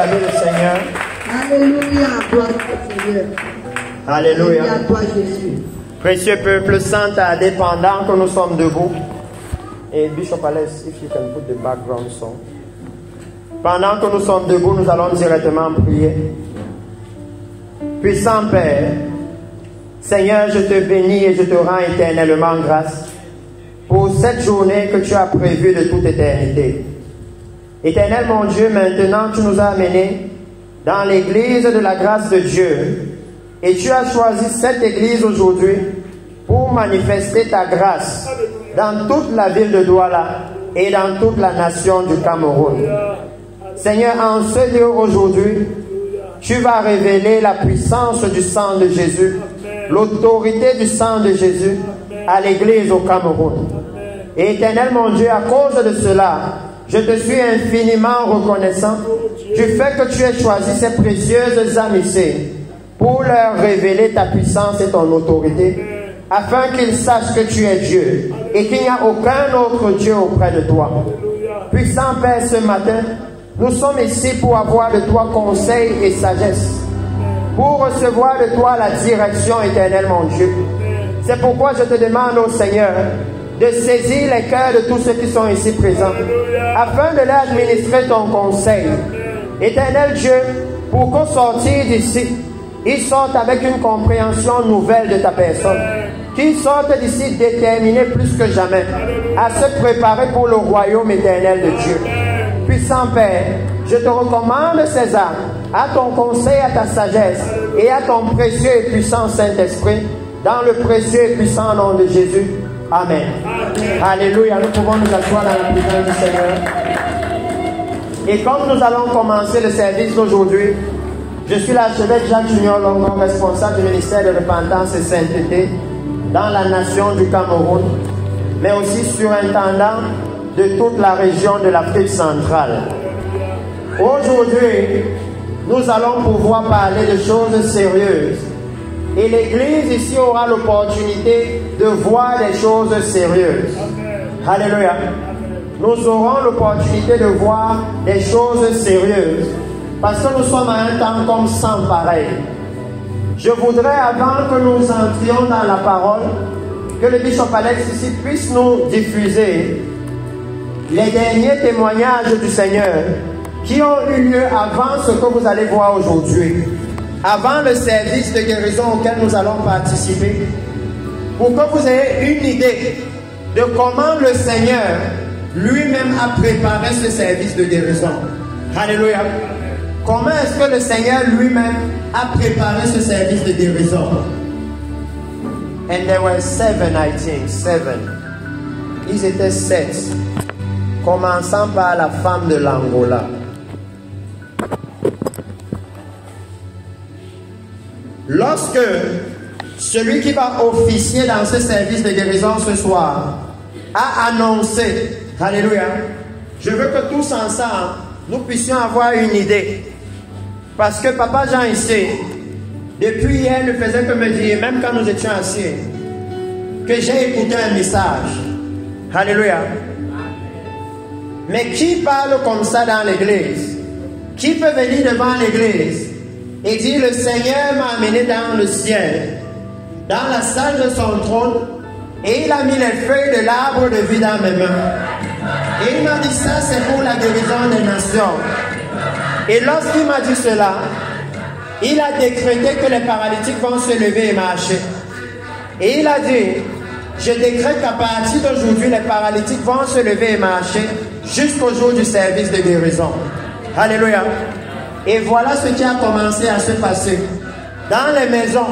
acclamer le Seigneur. Alléluia, gloire au Seigneur. Alléluia. À toi, Jésus. Précieux peuple saint, pendant que nous sommes debout. Et Bishop Alex, if you can put the background song. Pendant que nous sommes debout, nous allons directement prier. Puissant Père, Seigneur, je te bénis et je te rends éternellement grâce pour cette journée que tu as prévue de toute éternité. Éternel mon Dieu, maintenant tu nous as amenés dans l'église de la grâce de Dieu et tu as choisi cette église aujourd'hui pour manifester ta grâce dans toute la ville de Douala et dans toute la nation du Cameroun. Seigneur, en ce lieu aujourd'hui, tu vas révéler la puissance du sang de Jésus, l'autorité du sang de Jésus à l'église au Cameroun. Et éternel mon Dieu, à cause de cela, je te suis infiniment reconnaissant du fait que tu aies choisi ces précieuses âmes ici pour leur révéler ta puissance et ton autorité, afin qu'ils sachent que tu es Dieu et qu'il n'y a aucun autre Dieu auprès de toi. Puissant Père, ce matin, nous sommes ici pour avoir de toi conseil et sagesse, pour recevoir de toi la direction éternelle, mon Dieu. C'est pourquoi je te demande au Seigneur de saisir les cœurs de tous ceux qui sont ici présents, afin de leur administrer ton conseil. Éternel Dieu, pour qu'au sortir d'ici, ils sortent avec une compréhension nouvelle de ta personne, qu'ils sortent d'ici déterminés plus que jamais à se préparer pour le royaume éternel de Dieu. Puissant Père, je te recommande ces âmes à ton conseil, à ta sagesse et à ton précieux et puissant Saint-Esprit, dans le précieux et puissant nom de Jésus. Amen. Amen. Alléluia. Nous pouvons nous asseoir dans la présence du Seigneur. Et comme nous allons commencer le service d'aujourd'hui, je suis l'archevêque Jacques Junior Longo, responsable du ministère de repentance et sainteté dans la nation du Cameroun, mais aussi surintendant de toute la région de l'Afrique centrale. Aujourd'hui, nous allons pouvoir parler de choses sérieuses. Et l'Église ici aura l'opportunité de voir des choses sérieuses. Alléluia. Nous aurons l'opportunité de voir des choses sérieuses. Parce que nous sommes à un temps comme sans pareil. Je voudrais, avant que nous entrions dans la parole, que le Bishop Alex ici puisse nous diffuser les derniers témoignages du Seigneur qui ont eu lieu avant ce que vous allez voir aujourd'hui, avant le service de guérison auquel nous allons participer, pour que vous ayez une idée de comment le Seigneur lui-même a préparé ce service de guérison. Alléluia. Comment est-ce que le Seigneur lui-même a préparé ce service de guérison? And there were 7, I think, 7. Ils étaient 7. Commençant par la femme de l'Angola. Lorsque celui qui va officier dans ce service de guérison ce soir a annoncé, alléluia, je veux que tous ensemble, nous puissions avoir une idée. Parce que Papa Jean ici, depuis hier, ne faisait que me dire, même quand nous étions assis, que j'ai écouté un message. Alléluia. Mais qui parle comme ça dans l'église? Qui peut venir devant l'église et dire, le Seigneur m'a amené dans le ciel, dans la salle de son trône, et il a mis les feuilles de l'arbre de vie dans mes mains. Et il m'a dit, ça c'est pour la guérison des nations. Et lorsqu'il m'a dit cela, il a décrété que les paralytiques vont se lever et marcher. Et il a dit, je décrète qu'à partir d'aujourd'hui, les paralytiques vont se lever et marcher jusqu'au jour du service de guérison. Alléluia. Et voilà ce qui a commencé à se passer. Dans les maisons,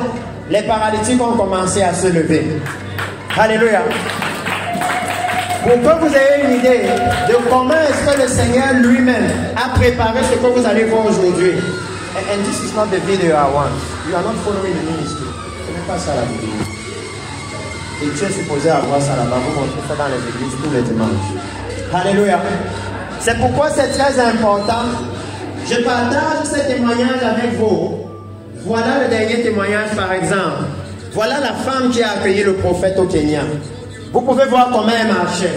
les paralytiques ont commencé à se lever. Alléluia. Pour que vous ayez une idée de comment est-ce que le Seigneur lui-même a préparé ce que vous allez voir aujourd'hui. And this is not the video I want. You are not following the ministry. Ce n'est pas ça la vidéo. Et tu es supposé avoir ça là-bas. Vous montrez ça dans les églises tous les dimanches. Alléluia. C'est pourquoi c'est très important. Je partage ces témoignages avec vous. Voilà le dernier témoignage par exemple. Voilà la femme qui a accueilli le prophète au Kenya. Vous pouvez voir comment elle marchait.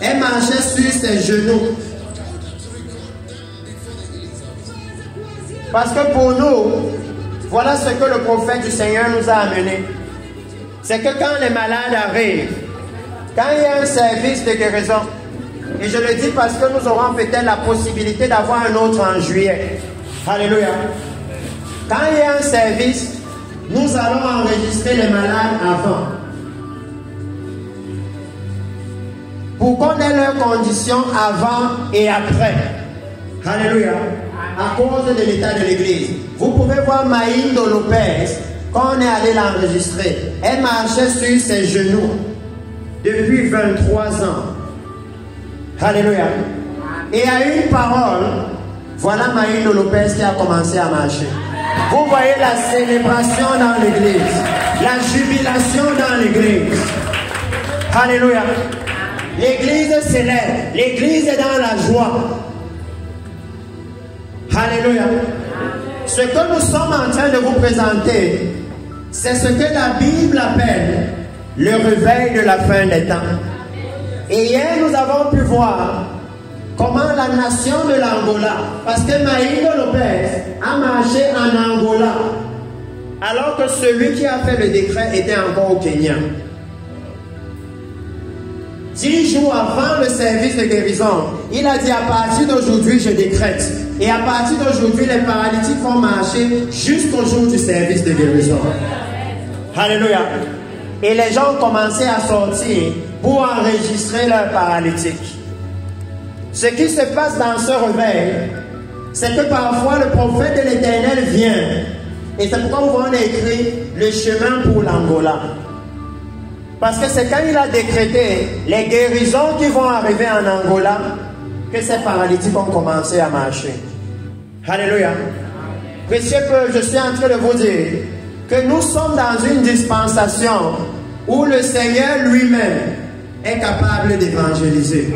Elle marchait sur ses genoux. Parce que pour nous, voilà ce que le prophète du Seigneur nous a amené. C'est que quand les malades arrivent, quand il y a un service de guérison, et je le dis parce que nous aurons peut-être la possibilité d'avoir un autre en juillet. Alléluia. Quand il y a un service, nous allons enregistrer les malades avant. Pour connaître leurs conditions avant et après. Alléluia. À cause de l'état de l'église. Vous pouvez voir Maïndo Lopez, quand on est allé l'enregistrer, elle marchait sur ses genoux depuis 23 ans. Alléluia. Et à une parole, voilà Maïndo Lopez qui a commencé à marcher. Vous voyez la célébration dans l'église, la jubilation dans l'église. Alléluia. L'église célèbre, l'église est dans la joie. Alléluia. Ce que nous sommes en train de vous présenter, c'est ce que la Bible appelle le réveil de la fin des temps. Et hier, nous avons pu voir comment la nation de l'Angola, parce que Maïndo Lopez a marché en Angola, alors que celui qui a fait le décret était encore au Kenya. 10 jours avant le service de guérison, il a dit à partir d'aujourd'hui, je décrète. Et à partir d'aujourd'hui, les paralytiques vont marcher jusqu'au jour du service de guérison. Alléluia. Et les gens ont commencé à sortir pour enregistrer leurs paralytiques. Ce qui se passe dans ce réveil, c'est que parfois le prophète de l'Éternel vient. Et c'est pourquoi vous voyez écrit le chemin pour l'Angola. Parce que c'est quand il a décrété les guérisons qui vont arriver en Angola que ces paralytiques ont commencé à marcher. Alléluia. Précieux peuple, je suis en train de vous dire que nous sommes dans une dispensation où le Seigneur lui-même est capable d'évangéliser.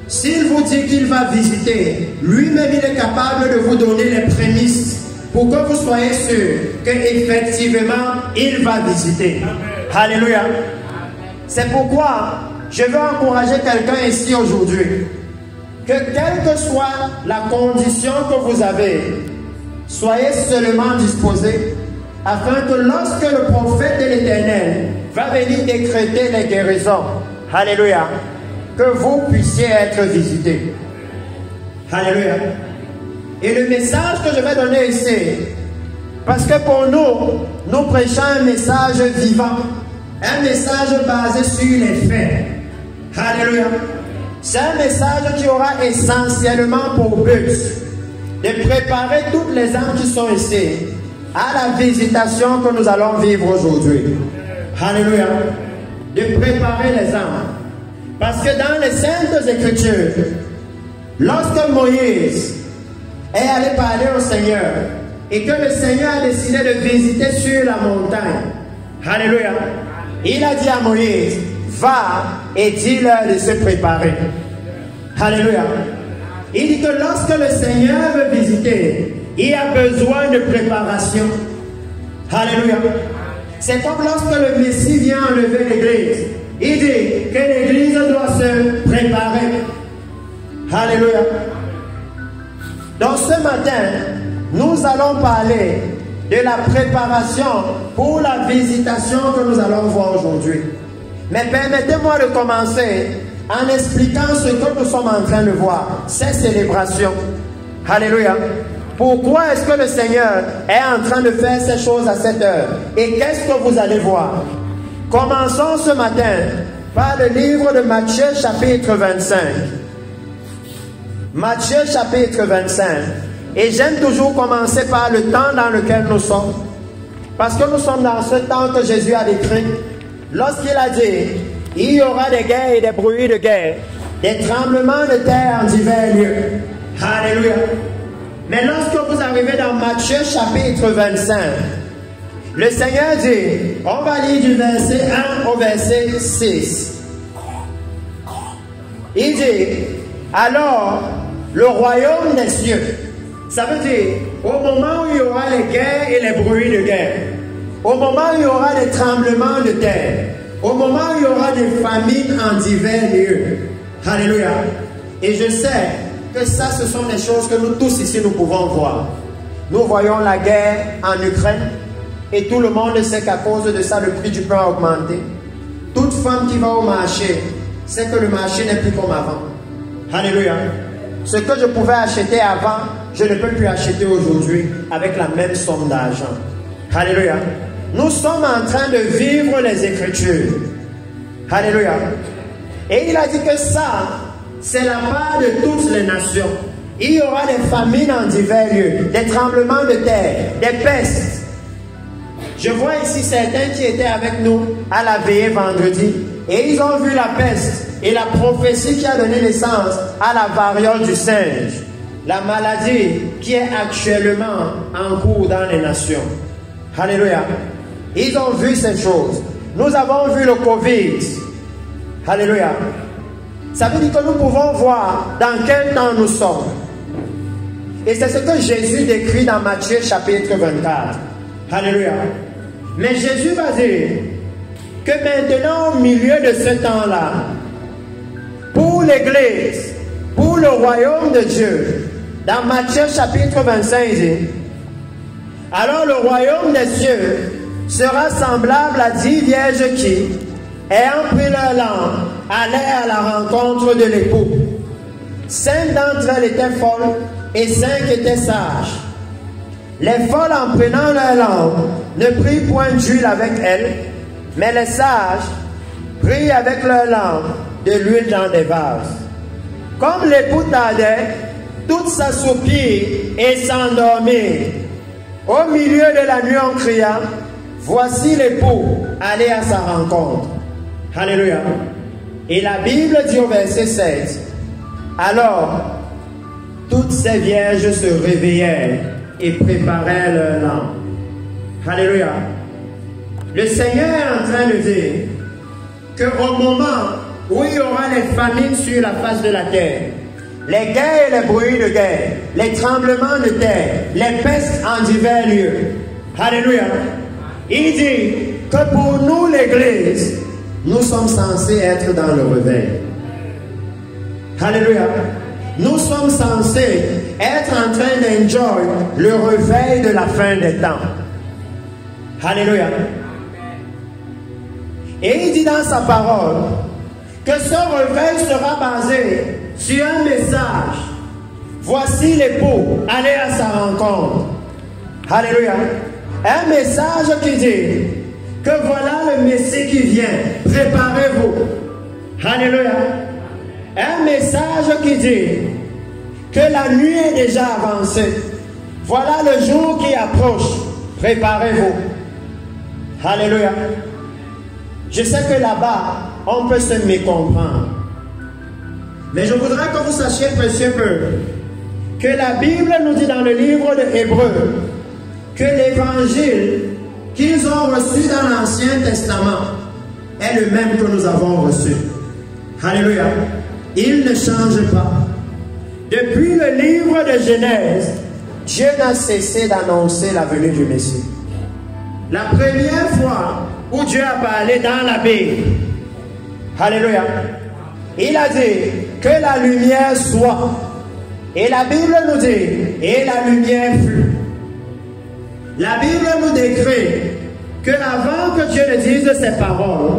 S'il vous dit qu'il va visiter, lui-même il est capable de vous donner les prémices pour que vous soyez sûr qu'effectivement il va visiter. Alléluia. C'est pourquoi je veux encourager quelqu'un ici aujourd'hui que quelle que soit la condition que vous avez, soyez seulement disposés afin que lorsque le prophète de l'Éternel va venir décréter les guérisons, alléluia, que vous puissiez être visités. Alléluia. Et le message que je vais donner ici, parce que pour nous, nous prêchons un message vivant, un message basé sur les faits. Alléluia. C'est un message qui aura essentiellement pour but de préparer toutes les âmes qui sont ici à la visitation que nous allons vivre aujourd'hui. Alléluia. De préparer les âmes. Parce que dans les Saintes Écritures, lorsque Moïse est allé parler au Seigneur et que le Seigneur a décidé de visiter sur la montagne, alléluia, il a dit à Moïse, va et dis-leur de se préparer. Alléluia. Il dit que lorsque le Seigneur veut visiter, il y a besoin de préparation. Alléluia. C'est comme lorsque le Messie vient enlever l'église. Il dit que l'église doit se préparer. Alléluia. Donc ce matin, nous allons parler de la préparation pour la visitation que nous allons voir aujourd'hui. Mais permettez-moi de commencer en expliquant ce que nous sommes en train de voir, ces célébrations. Alléluia. Pourquoi est-ce que le Seigneur est en train de faire ces choses à cette heure? Et qu'est-ce que vous allez voir? Commençons ce matin par le livre de Matthieu chapitre 25. Matthieu chapitre 25. Et j'aime toujours commencer par le temps dans lequel nous sommes. Parce que nous sommes dans ce temps que Jésus a décrit. Lorsqu'il a dit, il y aura des guerres et des bruits de guerre, des tremblements de terre en divers lieux. Alléluia. Mais lorsque vous arrivez dans Matthieu chapitre 25, le Seigneur dit, on va lire du verset 1 au verset 6. Il dit, alors le royaume des cieux, ça veut dire, au moment où il y aura les guerres et les bruits de guerre, au moment où il y aura des tremblements de terre, au moment où il y aura des famines en divers lieux. Alléluia. Et je sais que ça, ce sont des choses que nous tous ici, nous pouvons voir. Nous voyons la guerre en Ukraine et tout le monde sait qu'à cause de ça, le prix du pain a augmenté. Toute femme qui va au marché sait que le marché n'est plus comme avant. Alléluia. Ce que je pouvais acheter avant, je ne peux plus acheter aujourd'hui avec la même somme d'argent. Alléluia. Nous sommes en train de vivre les Écritures. Alléluia. Et il a dit que ça, c'est la part de toutes les nations. Il y aura des famines en divers lieux, des tremblements de terre, des pestes. Je vois ici certains qui étaient avec nous à la veillée vendredi et ils ont vu la peste et la prophétie qui a donné naissance à la variole du singe, la maladie qui est actuellement en cours dans les nations. Alléluia. Ils ont vu ces choses. Nous avons vu le Covid. Alléluia. Ça veut dire que nous pouvons voir dans quel temps nous sommes. Et c'est ce que Jésus décrit dans Matthieu chapitre 24. Alléluia. Mais Jésus va dire que maintenant au milieu de ce temps-là, pour l'Église, pour le royaume de Dieu, dans Matthieu chapitre 25, il dit, alors le royaume des cieux sera semblable à 10 vierges qui, ayant pris leur lampe, allaient à la rencontre de l'époux. 5 d'entre elles étaient folles et 5 étaient sages. Les folles, en prenant leur lampe, ne prirent point d'huile avec elles, mais les sages prirent avec leur lampe de l'huile dans des vases. Comme l'époux tardait, toutes s'assoupirent et s'endormirent. Au milieu de la nuit, on cria, voici l'époux, allez à sa rencontre. Alléluia. Et la Bible dit au verset 7, alors, toutes ces vierges se réveillèrent et préparèrent leur lampe. Alléluia. Le Seigneur est en train de dire qu'au moment où il y aura les famines sur la face de la terre, les guerres et les bruits de guerre, les tremblements de terre, les pestes en divers lieux, alléluia, il dit que pour nous l'Église, nous sommes censés être dans le réveil. Alléluia. Nous sommes censés être en train d'enjoy le réveil de la fin des temps. Alléluia. Et il dit dans sa parole que ce réveil sera basé sur un message. Voici l'époux, allez à sa rencontre. Alléluia. Un message qui dit que voilà le Messie qui vient, préparez-vous. Alléluia. Un message qui dit que la nuit est déjà avancée. Voilà le jour qui approche. Préparez-vous. Alléluia. Je sais que là-bas, on peut se mécomprendre. Mais je voudrais que vous sachiez, précieux peuple, que la Bible nous dit dans le livre de Hébreux que l'évangile qu'ils ont reçu dans l'Ancien Testament est le même que nous avons reçu. Alléluia. Il ne change pas. Depuis le livre de Genèse, Dieu n'a cessé d'annoncer la venue du Messie. La première fois où Dieu a parlé dans la Bible, alléluia, il a dit que la lumière soit. Et la Bible nous dit, et la lumière fut. La Bible nous décrit que avant que Dieu ne dise ces paroles,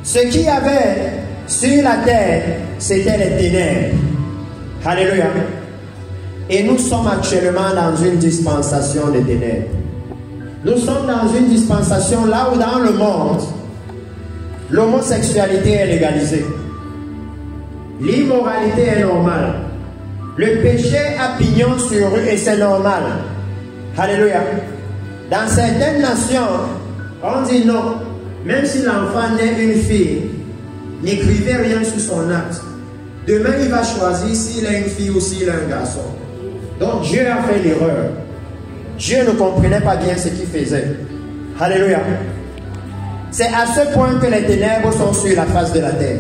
ce qu'il y avait sur la terre, c'était les ténèbres. Alléluia. Et nous sommes actuellement dans une dispensation des ténèbres. Nous sommes dans une dispensation là où dans le monde, l'homosexualité est légalisée. L'immoralité est normale. Le péché a pignon sur rue et c'est normal. Alléluia. Dans certaines nations, on dit non. Même si l'enfant naît une fille, n'écrivez rien sur son acte. Demain, il va choisir s'il a une fille ou s'il a un garçon. Donc Dieu a fait l'erreur. Dieu ne comprenait pas bien ce qu'il faisait. Alléluia. C'est à ce point que les ténèbres sont sur la face de la terre.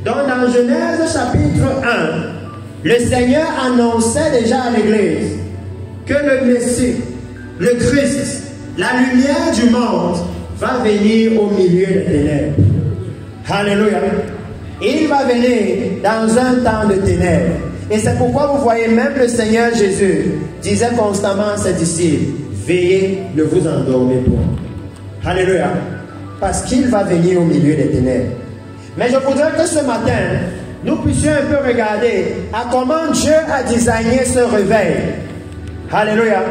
Donc dans Genèse chapitre 1, le Seigneur annonçait déjà à l'Église que le Messie, le Christ, la lumière du monde, va venir au milieu des ténèbres. Alléluia. Il va venir dans un temps de ténèbres. Et c'est pourquoi vous voyez même le Seigneur Jésus disait constamment à ses disciples, veillez, ne vous endormez pas. Alléluia. Parce qu'il va venir au milieu des ténèbres. Mais je voudrais que ce matin, nous puissions un peu regarder à comment Dieu a designé ce réveil. Alléluia.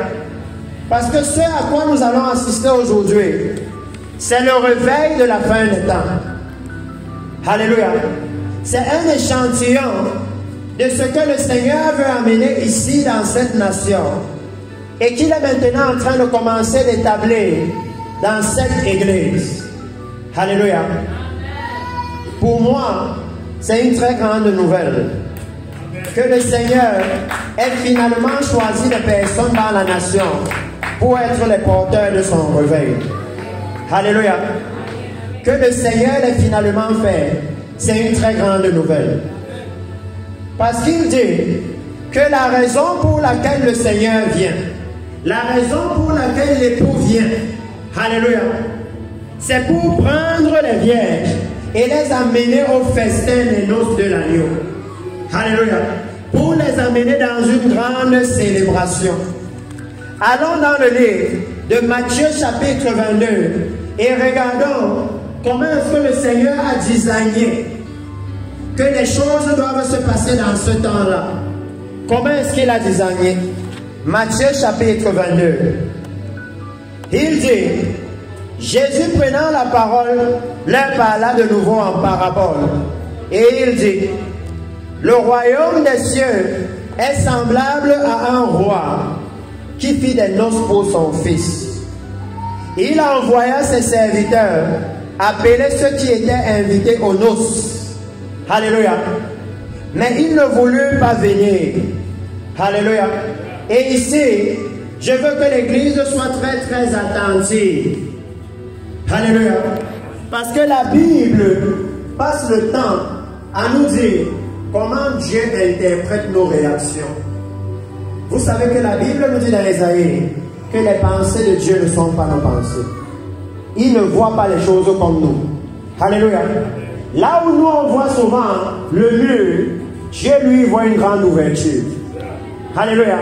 Parce que ce à quoi nous allons assister aujourd'hui, c'est le réveil de la fin des temps. Alléluia. C'est un échantillon de ce que le Seigneur veut amener ici dans cette nation et qu'il est maintenant en train de commencer d'établir dans cette église. Alléluia. Pour moi, c'est une très grande nouvelle que le Seigneur ait finalement choisi des personnes dans la nation pour être les porteurs de son réveil. Alléluia. Que le Seigneur l'ait finalement fait, c'est une très grande nouvelle. Parce qu'il dit que la raison pour laquelle le Seigneur vient, la raison pour laquelle l'époux vient, alléluia, c'est pour prendre les vierges et les amener au festin des noces de l'agneau. Alléluia. Pour les amener dans une grande célébration. Allons dans le livre de Matthieu chapitre 22 et regardons comment est-ce que le Seigneur a designé que les choses doivent se passer dans ce temps-là. Comment est-ce qu'il a designé? Matthieu chapitre 22. Il dit, Jésus prenant la parole, leur parla de nouveau en parabole. Et il dit, le royaume des cieux est semblable à un roi qui fit des noces pour son fils. Il envoya ses serviteurs appeler ceux qui étaient invités aux noces. Alléluia. Mais ils ne voulurent pas venir. Alléluia. Et ici, je veux que l'église soit très très attentive. Alléluia. Parce que la Bible passe le temps à nous dire comment Dieu interprète nos réactions. Vous savez que la Bible nous dit dans Ésaïe que les pensées de Dieu ne sont pas nos pensées. Il ne voit pas les choses comme nous. Alléluia. Là où nous on voit souvent le mur, Dieu lui voit une grande ouverture. Alléluia.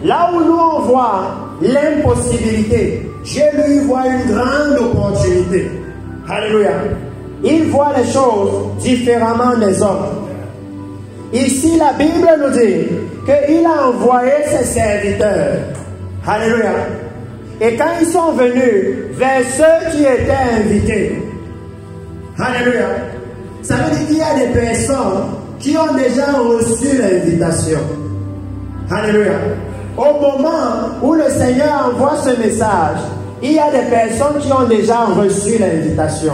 Là où nous on voit l'impossibilité, Dieu lui voit une grande opportunité. Alléluia. Il voit les choses différemment des hommes. Ici, la Bible nous dit qu'il a envoyé ses serviteurs. Alléluia. Et quand ils sont venus vers ceux qui étaient invités, alléluia, ça veut dire qu'il y a des personnes qui ont déjà reçu l'invitation. Alléluia. Au moment où le Seigneur envoie ce message, il y a des personnes qui ont déjà reçu l'invitation.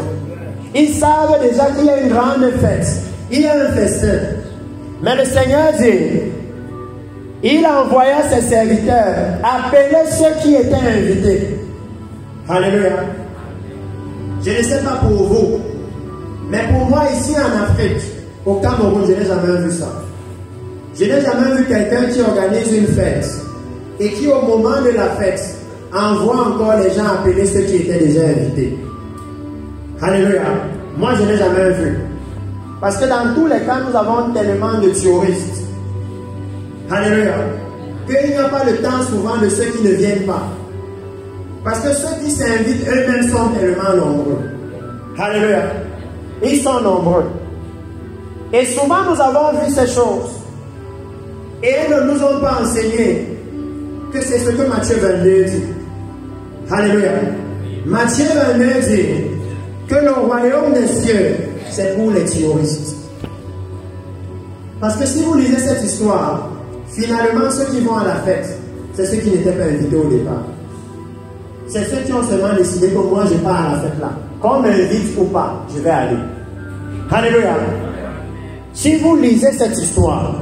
Ils savent déjà qu'il y a une grande fête. Il y a un festin. Mais le Seigneur dit, il envoya ses serviteurs appeler ceux qui étaient invités. Alléluia. Je ne sais pas pour vous, mais pour moi ici en Afrique, au Cameroun, je n'ai jamais vu ça. Je n'ai jamais vu quelqu'un qui organise une fête et qui au moment de la fête envoie encore les gens appeler ceux qui étaient déjà invités. Alléluia. Moi je n'ai jamais vu. Parce que dans tous les cas, nous avons tellement de touristes. Alléluia. Qu'il n'y a pas le temps souvent de ceux qui ne viennent pas. Parce que ceux qui s'invitent eux-mêmes sont tellement nombreux. Alléluia. Ils sont nombreux. Et souvent nous avons vu ces choses. Et elles ne nous ont pas enseigné que c'est ce que Matthieu 22 dit. Alléluia. Matthieu 22 dit que le royaume des cieux, c'est pour les touristes. Parce que si vous lisez cette histoire, finalement ceux qui vont à la fête, c'est ceux qui n'étaient pas invités au départ. C'est ceux qui ont seulement décidé que moi je pars à la fête là. Qu'on m'invite ou pas, je vais aller. Alléluia. Si vous lisez cette histoire,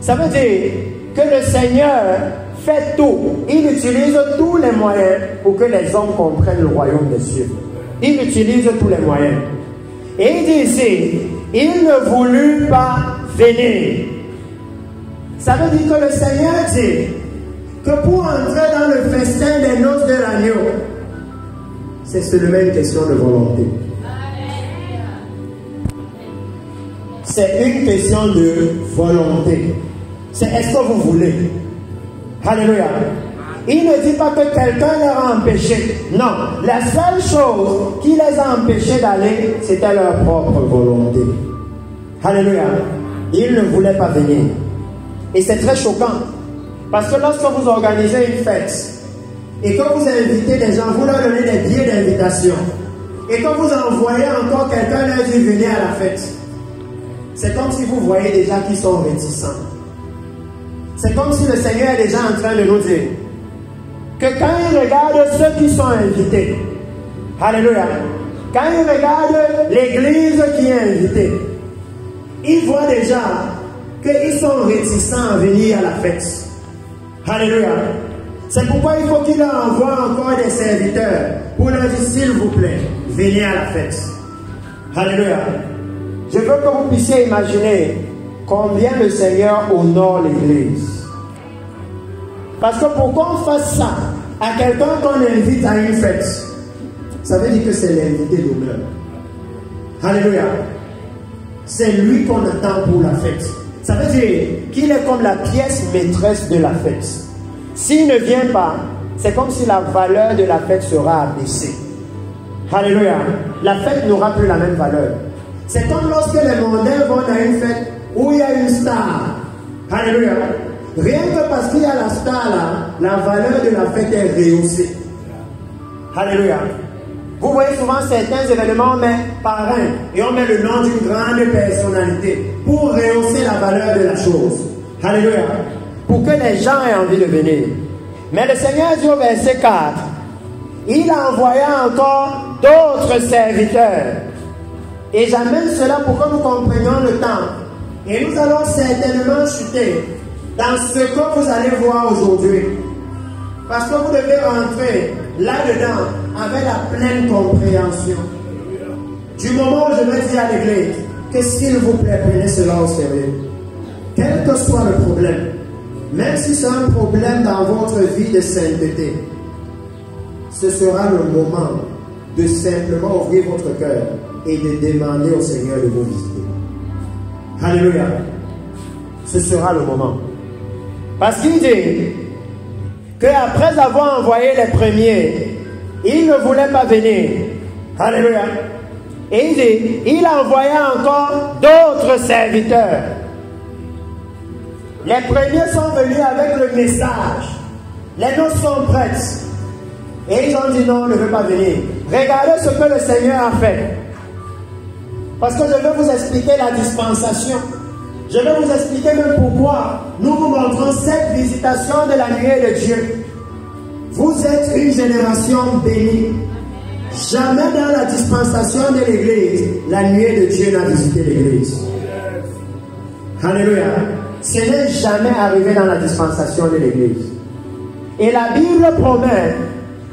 ça veut dire que le Seigneur fait tout. Il utilise tous les moyens pour que les hommes comprennent le royaume des cieux. Il utilise tous les moyens. Et il dit ici, il ne voulut pas venir. Ça veut dire que le Seigneur dit que pour entrer dans le festin des noces de l'agneau, c'est seulement une question de volonté. c'est une question de volonté. C'est est-ce que vous voulez? Alléluia. Il ne dit pas que quelqu'un leur a empêché. Non, la seule chose qui les a empêchés d'aller, c'était leur propre volonté. Alléluia. Ils ne voulaient pas venir. Et c'est très choquant. Parce que lorsque vous organisez une fête, et que vous invitez des gens, vous leur donnez des billets d'invitation, et que vous envoyez encore quelqu'un leur dit venez à la fête, c'est comme si vous voyez des gens qui sont réticents. C'est comme si le Seigneur est déjà en train de nous dire que quand il regarde ceux qui sont invités, alléluia, quand il regarde l'église qui est invitée, il voit déjà qu'ils sont réticents à venir à la fête. Alléluia. C'est pourquoi il faut qu'il leur envoie encore des serviteurs pour leur dire s'il vous plaît, venez à la fête. Alléluia. Je veux que vous puissiez imaginer combien le Seigneur honore l'église. Parce que pour qu'on fasse ça à quelqu'un qu'on invite à une fête, ça veut dire que c'est l'invité d'honneur. Alléluia. C'est lui qu'on attend pour la fête. Ça veut dire qu'il est comme la pièce maîtresse de la fête. S'il ne vient pas, c'est comme si la valeur de la fête sera abaissée. Alléluia. La fête n'aura plus la même valeur. C'est comme lorsque les mondains vont à une fête où il y a une star. Alléluia. Rien que parce qu'il y a la star là, la valeur de la fête est rehaussée. Alléluia. Vous voyez souvent certains événements, on met parrain et on met le nom d'une grande personnalité pour rehausser la valeur de la chose. Alléluia. Pour que les gens aient envie de venir. Mais le Seigneur dit au verset 4, il a envoyé encore d'autres serviteurs. Et j'amène cela pour que nous comprenions le temps. Et nous allons certainement chuter dans ce que vous allez voir aujourd'hui. Parce que vous devez rentrer là-dedans avec la pleine compréhension. Du moment où je vais dire à l'église que s'il vous plaît, prenez cela au sérieux. Quel que soit le problème, même si c'est un problème dans votre vie de sainteté, ce sera le moment de simplement ouvrir votre cœur et de demander au Seigneur de vous visiter. Alléluia. Ce sera le moment. Parce qu'il dit qu'après avoir envoyé les premiers, ils ne voulaient pas venir. Alléluia. Et il dit, il a envoyé encore d'autres serviteurs. Les premiers sont venus avec le message. Les nôtres sont prêtes. Et ils ont dit non, on ne veut pas venir. Regardez ce que le Seigneur a fait. Parce que je vais vous expliquer la dispensation. Je vais vous expliquer même pourquoi nous vous montrons cette visitation de la nuée de Dieu. Vous êtes une génération bénie. Jamais dans la dispensation de l'Église, la nuée de Dieu n'a visité l'Église. Alléluia. Ce n'est jamais arrivé dans la dispensation de l'Église. Et la Bible promet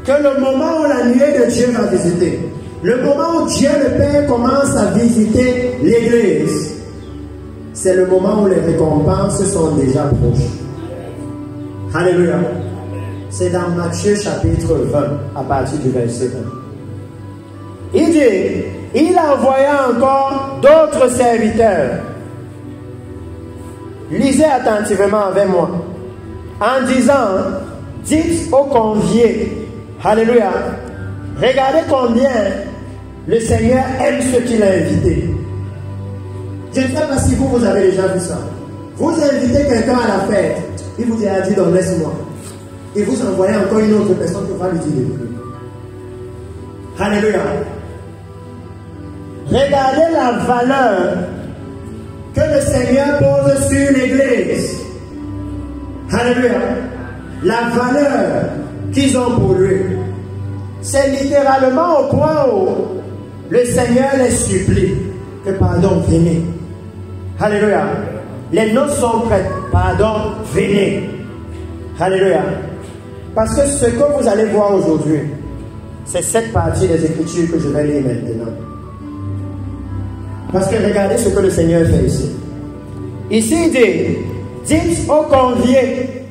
que le moment où la nuée de Dieu va visiter, le moment où Dieu le Père commence à visiter l'Église, c'est le moment où les récompenses sont déjà proches. Alléluia. C'est dans Matthieu chapitre 20, à partir du verset 1. Il dit, il a envoyé encore d'autres serviteurs. Lisez attentivement avec moi. En disant, dites aux conviés, alléluia, regardez combien le Seigneur aime ceux qu'il a invités. Je ne sais pas si vous avez déjà vu ça. Vous invitez quelqu'un à la fête, il vous dit, dis donc laisse-moi. Et vous envoyez encore une autre personne qui va lui dire de venir. Alléluia. Regardez la valeur que le Seigneur pose sur l'Église. Alléluia. La valeur qu'ils ont pour lui. C'est littéralement au point où le Seigneur les supplie que pardon, venez. Alléluia. Les noces sont prêtes. Pardon, venez. Alléluia. Parce que ce que vous allez voir aujourd'hui, c'est cette partie des Écritures que je vais lire maintenant. Parce que regardez ce que le Seigneur fait ici. Ici, il dit, dites aux conviés,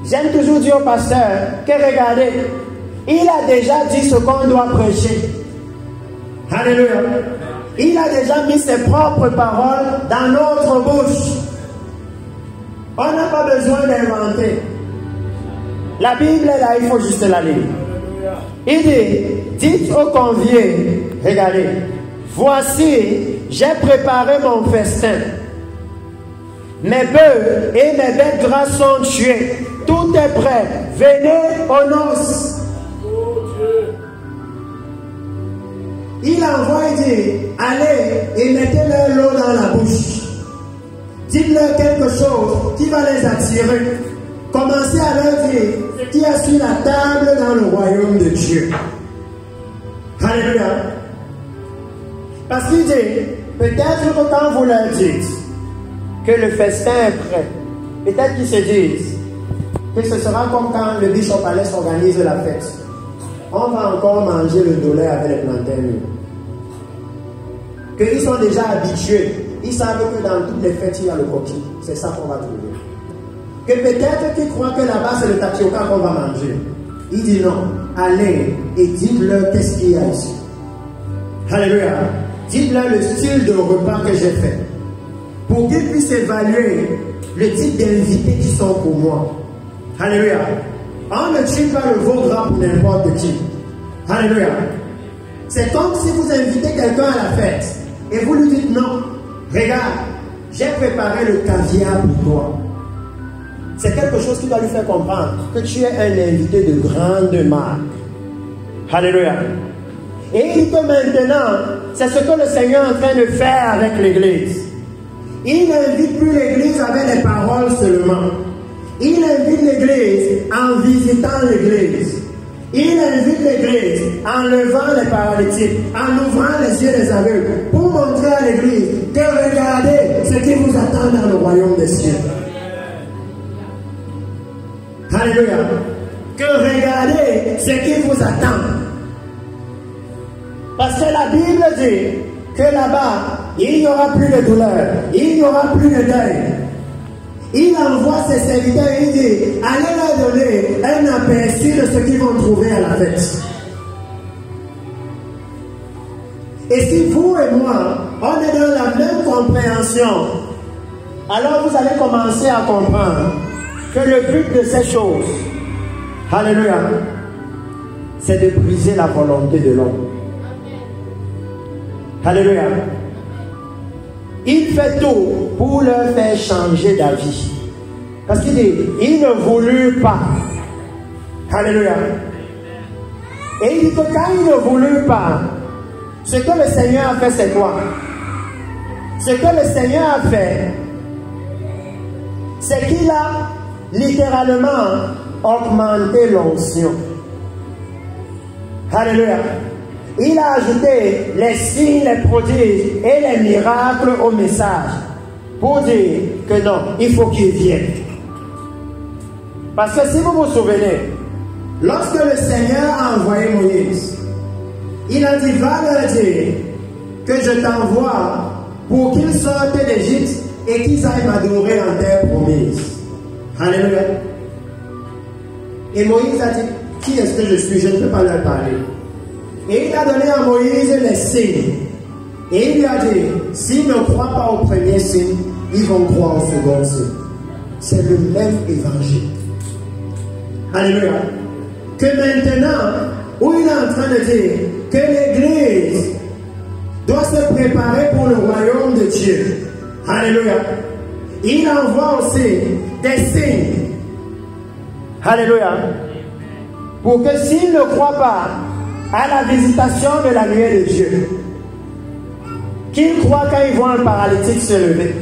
j'aime toujours dire au pasteur, que regardez, il a déjà dit ce qu'on doit prêcher. Alléluia. Il a déjà mis ses propres paroles dans notre bouche. On n'a pas besoin d'inventer. La Bible est là, il faut juste la lire. Il dit, dites aux conviés, regardez, voici, j'ai préparé mon festin. Mes bœufs et mes bêtes grasses sont tués. Tout est prêt. Venez aux noces. Il envoie et dit, allez et mettez-leur l'eau dans la bouche. Dites-leur quelque chose qui va les attirer. Commencez à leur dire qui a sur la table dans le royaume de Dieu. Alléluia. Parce qu'il dit, peut-être que quand vous leur dites que le festin est prêt, peut-être qu'ils se disent que ce sera comme quand le Bishop Palace organise la fête. On va encore manger le dollar avec les plantains. Qu'ils sont déjà habitués. Ils savent que dans toutes les fêtes, il y a le coquille. C'est ça qu'on va trouver. Que peut-être qu'ils croient que là-bas, c'est le tapioca qu'on va manger. Il dit non. Allez et dites-leur qu'est-ce qu'il y a ici. Alléluia. Dites-leur le style de repas que j'ai fait. Pour qu'ils puissent évaluer le type d'invités qui sont pour moi. Alléluia. On ne tue pas le veau gras pour n'importe qui. Alléluia. C'est comme si vous invitez quelqu'un à la fête et vous lui dites non. Regarde, j'ai préparé le caviar pour toi. C'est quelque chose qui doit lui faire comprendre que tu es un invité de grande marque. Alléluia. Et il dit que maintenant, c'est ce que le Seigneur est en train de faire avec l'Église. Il n'invite plus l'Église avec les paroles seulement. Il invite l'Église en visitant l'Église. Il invite l'Église en levant les paralytiques, en ouvrant les yeux des aveugles, pour montrer à l'Église que regardez ce qui vous attend dans le royaume des cieux. Alléluia. Que regardez ce qui vous attend. Parce que la Bible dit que là-bas, il n'y aura plus de douleur, il n'y aura plus de deuil. Il envoie ses serviteurs et il dit, allez leur donner un aperçu de ce qu'ils vont trouver à la fête. Et si vous et moi, on est dans la même compréhension, alors vous allez commencer à comprendre que le but de ces choses, alléluia, c'est de briser la volonté de l'homme. Alléluia. Il fait tout pour leur faire changer d'avis. Parce qu'il dit, il ne voulut pas. Alléluia. Et il dit que quand il ne voulut pas, ce que le Seigneur a fait, c'est quoi? Ce que le Seigneur a fait, c'est qu'il a littéralement augmenté l'onction. Alléluia. Il a ajouté les signes, les prodiges et les miracles au message pour dire que non, il faut qu'il vienne. Parce que si vous vous souvenez, lorsque le Seigneur a envoyé Moïse, il a dit, va leur dire que je t'envoie pour qu'ils sortent d'Égypte et qu'ils aillent m'adorer en terre promise. Alléluia. Et Moïse a dit, qui est-ce que je suis? Je ne peux pas leur parler. Et il a donné à Moïse les signes. Et il lui a dit, s'ils ne croient pas au premier signe, ils vont croire au second signe. C'est le même évangile. Alléluia. Que maintenant, où il est en train de dire que l'Église doit se préparer pour le royaume de Dieu. Alléluia. Il envoie aussi des signes. Alléluia. Pour que s'ils ne croient pas à la visitation de la nuée de Dieu, qu'ils croient quand ils voient un paralytique se lever.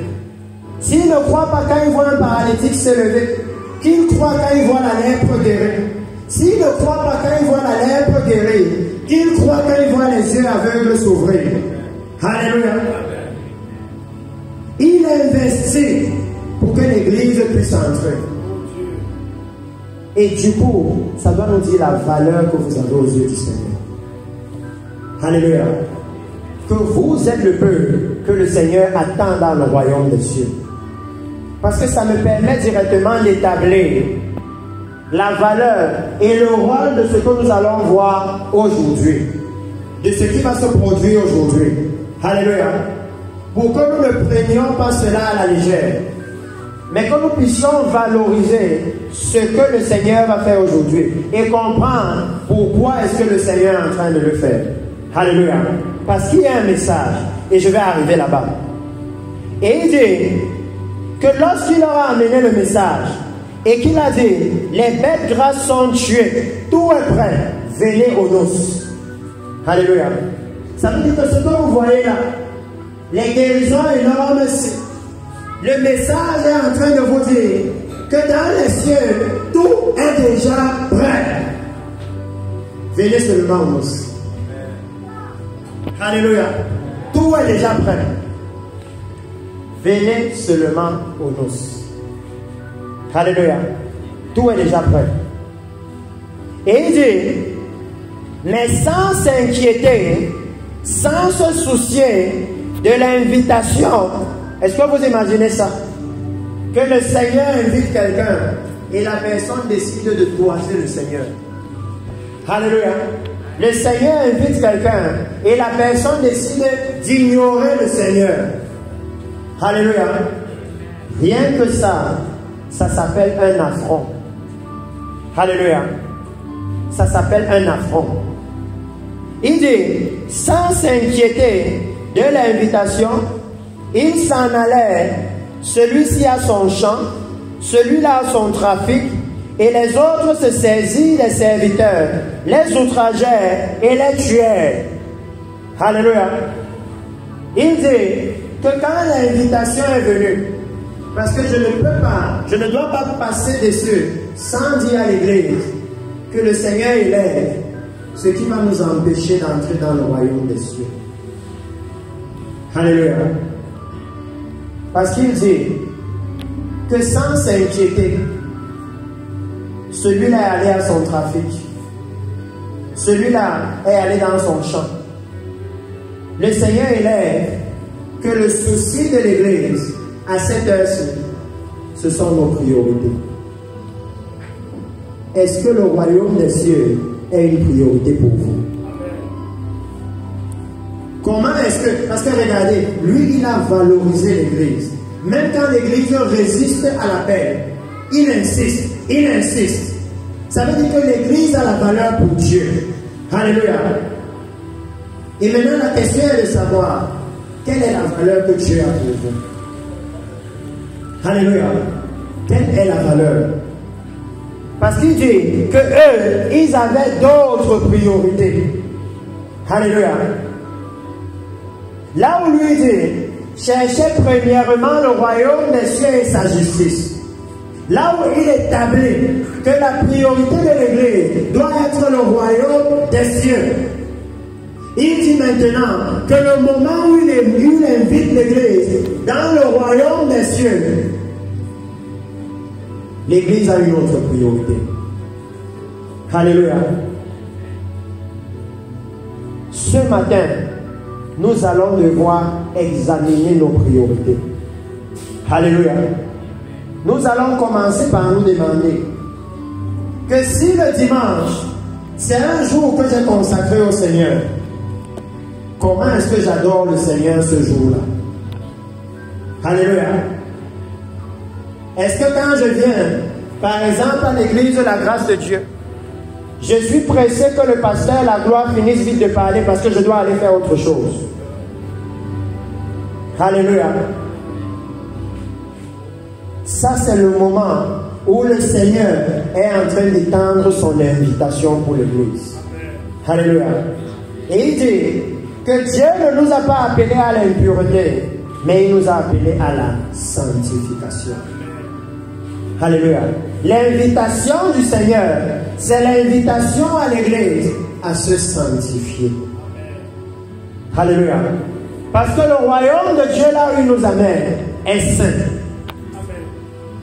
S'ils ne croient pas quand ils voient un paralytique se lever, qu'ils croient quand ils voient la lèpre guérir. S'ils ne croient pas quand ils voient la lèpre guérir, qu'ils croient quand ils voient les yeux aveugles s'ouvrir. Alléluia. Il investit pour que l'Église puisse entrer. Et du coup, ça doit nous dire la valeur que vous avez aux yeux du Seigneur. Alléluia. Que vous êtes le peuple que le Seigneur attend dans le royaume des cieux. Parce que ça me permet directement d'établir la valeur et le rôle de ce que nous allons voir aujourd'hui. De ce qui va se produire aujourd'hui. Alléluia. Pour que nous ne prenions pas cela à la légère, mais que nous puissions valoriser ce que le Seigneur va faire aujourd'hui et comprendre pourquoi est-ce que le Seigneur est en train de le faire. Alléluia. Parce qu'il y a un message et je vais arriver là-bas. Et il dit que lorsqu'il aura amené le message et qu'il a dit les bêtes grasses sont tuées, tout est prêt, venez aux noces. Alléluia. Ça veut dire que ce que vous voyez là, les guérisons énormes, le message est en train de vous dire que dans les cieux, tout est déjà prêt. Venez seulement aux noces. Alléluia. Tout est déjà prêt. Venez seulement aux noces. Alléluia. Tout est déjà prêt. Et il dit, mais sans s'inquiéter, sans se soucier de l'invitation. Est-ce que vous imaginez ça? Que le Seigneur invite quelqu'un et la personne décide de toiser le Seigneur. Alléluia. Le Seigneur invite quelqu'un et la personne décide d'ignorer le Seigneur. Alléluia. Rien que ça, ça s'appelle un affront. Alléluia. Ça s'appelle un affront. Il dit, sans s'inquiéter de l'invitation, il s'en allait, celui-ci a son champ, celui-là a son trafic, et les autres se saisirent des serviteurs, les outragèrent et les tuèrent. Alléluia. Il dit que quand l'invitation est venue, parce que je ne peux pas, je ne dois pas passer dessus sans dire à l'église que le Seigneur élève ce qui va nous empêcher d'entrer dans le royaume des cieux. Alléluia. Parce qu'il dit que sans s'inquiéter, celui-là est allé à son trafic, celui-là est allé dans son champ. Le Seigneur élève que le souci de l'Église à cette heure-ci, ce sont nos priorités. Est-ce que le royaume des cieux est une priorité pour vous? Comment est-ce que... Parce que regardez, lui, il a valorisé l'Église. Même quand l'Église résiste à l'appel, il insiste, il insiste. Ça veut dire que l'Église a la valeur pour Dieu. Alléluia. Et maintenant, la question est de savoir quelle est la valeur que Dieu a pour vous. Alléluia. Quelle est la valeur? Parce qu'il dit que eux, ils avaient d'autres priorités. Alléluia. Là où lui dit, cherchez premièrement le royaume des cieux et sa justice. Là où il établit que la priorité de l'Église doit être le royaume des cieux. Il dit maintenant que le moment où il invite l'Église dans le royaume des cieux, l'Église a une autre priorité. Alléluia. Ce matin, nous allons devoir examiner nos priorités. Alléluia. Nous allons commencer par nous demander que si le dimanche, c'est un jour que j'ai consacré au Seigneur, comment est-ce que j'adore le Seigneur ce jour-là? Alléluia. Est-ce que quand je viens, par exemple, à l'église de la grâce de Dieu, je suis pressé que le pasteur, la gloire, finisse vite de parler parce que je dois aller faire autre chose? Alléluia. Ça, c'est le moment où le Seigneur est en train d'étendre son invitation pour l'Église. Alléluia. Et il dit que Dieu ne nous a pas appelés à l'impureté, mais il nous a appelés à la sanctification. Alléluia. L'invitation du Seigneur, c'est l'invitation à l'Église à se sanctifier. Alléluia. Parce que le royaume de Dieu, là où il nous amène, est saint.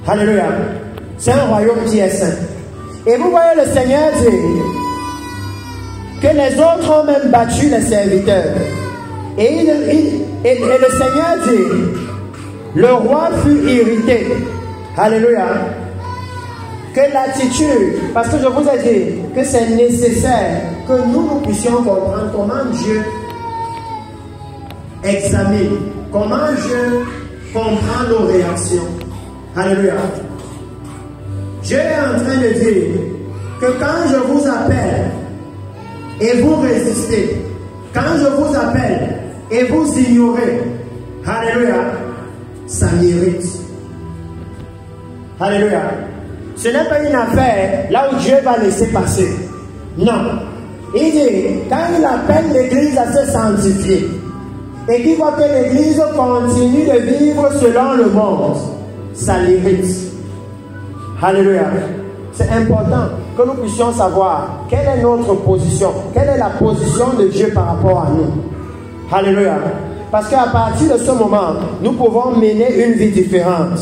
Alléluia. C'est un royaume qui est saint. Et vous voyez le Seigneur dire que les autres ont même battu les serviteurs. Et le Seigneur dit, le roi fut irrité. Alléluia. Que l'attitude, parce que je vous ai dit que c'est nécessaire que nous puissions comprendre comment Dieu examine comment je comprends nos réactions. Alléluia. Dieu est en train de dire que quand je vous appelle et vous résistez, quand je vous appelle et vous ignorez, alléluia, ça mérite. Alléluia. Ce n'est pas une affaire là où Dieu va laisser passer. Non. Il dit, quand il appelle l'Église à se sanctifier et qu'il voit que l'Église continue de vivre selon le monde, ça l'irrite. Alléluia. C'est important que nous puissions savoir quelle est notre position, quelle est la position de Dieu par rapport à nous. Alléluia. Parce qu'à partir de ce moment, nous pouvons mener une vie différente.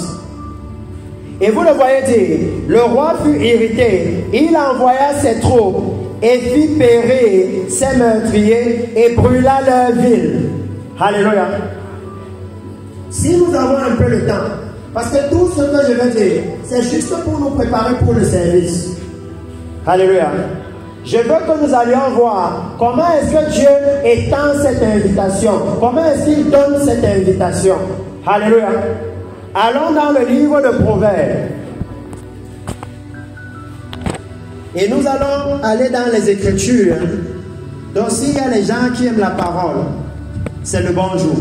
Et vous le voyez dire, le roi fut irrité, il envoya ses troupes et fit périr ses meurtriers et brûla leur ville. Alléluia. Si nous avons un peu le temps, parce que tout ce que je vais dire, c'est juste pour nous préparer pour le service. Alléluia. Je veux que nous allions voir comment est-ce que Dieu étend cette invitation. Comment est-ce qu'il donne cette invitation. Alléluia. Allons dans le livre de Proverbes. Et nous allons aller dans les Écritures. Donc s'il y a les gens qui aiment la parole, c'est le bon jour.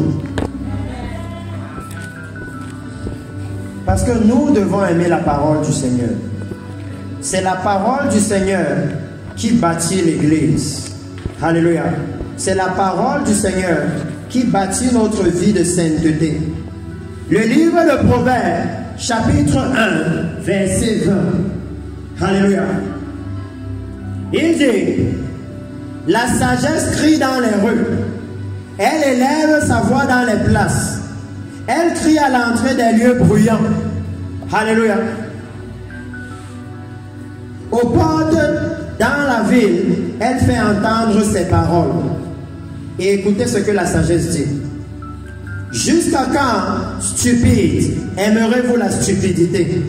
Parce que nous devons aimer la parole du Seigneur. C'est la parole du Seigneur qui bâtit l'Église. Alléluia. C'est la parole du Seigneur qui bâtit notre vie de sainteté. Le livre de Proverbes, chapitre 1, verset 20. Alléluia. Il dit, la sagesse crie dans les rues. Elle élève sa voix dans les places. Elle crie à l'entrée des lieux bruyants. Alléluia. Aux portes dans la ville, elle fait entendre ses paroles. Et écoutez ce que la sagesse dit. Jusqu'à quand, stupides, aimerez-vous la stupidité?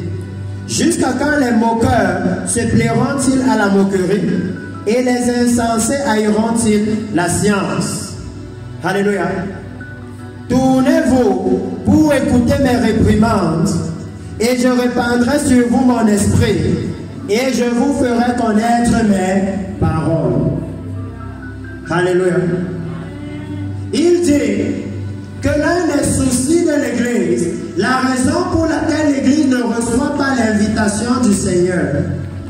Jusqu'à quand les moqueurs se plairont-ils à la moquerie? Et les insensés haïront-ils la science? Alléluia. Tournez-vous pour écouter mes réprimandes, et je répandrai sur vous mon esprit, et je vous ferai connaître mes paroles. Alléluia. Il dit que l'un des soucis de l'Église, la raison pour laquelle l'Église ne reçoit pas l'invitation du Seigneur,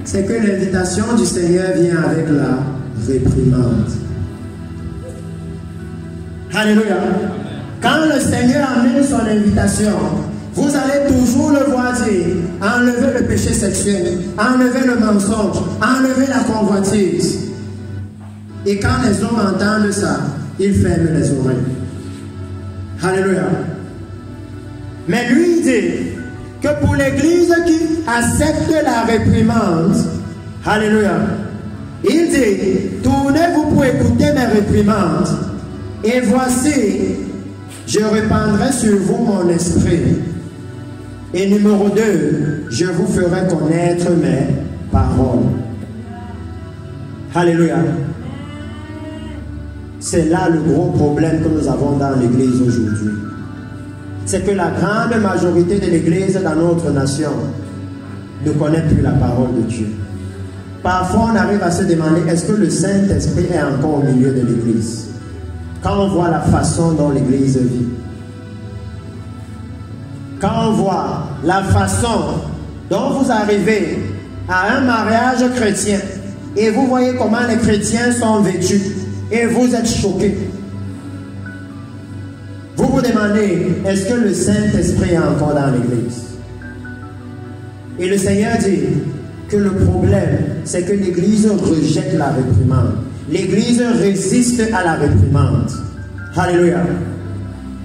c'est que l'invitation du Seigneur vient avec la réprimande. Alléluia. Quand le Seigneur amène son invitation, vous allez toujours le voir dire, enlevez le péché sexuel, enlevez le mensonge, enlevez la convoitise. Et quand les hommes entendent ça, ils ferment les oreilles. Alléluia. Mais lui il dit que pour l'Église qui accepte la réprimande, alléluia, il dit, tournez-vous pour écouter mes réprimandes, et voici, je répandrai sur vous mon esprit. Et numéro 2, je vous ferai connaître mes paroles. Alléluia. C'est là le gros problème que nous avons dans l'Église aujourd'hui. C'est que la grande majorité de l'Église dans notre nation ne connaît plus la parole de Dieu. Parfois, on arrive à se demander, est-ce que le Saint-Esprit est encore au milieu de l'Église? Quand on voit la façon dont l'Église vit. Quand on voit la façon dont vous arrivez à un mariage chrétien et vous voyez comment les chrétiens sont vêtus et vous êtes choqués. Vous vous demandez, est-ce que le Saint-Esprit est encore dans l'Église? Et le Seigneur dit que le problème, c'est que l'Église rejette la réprimande. L'Église résiste à la réprimande. Alléluia.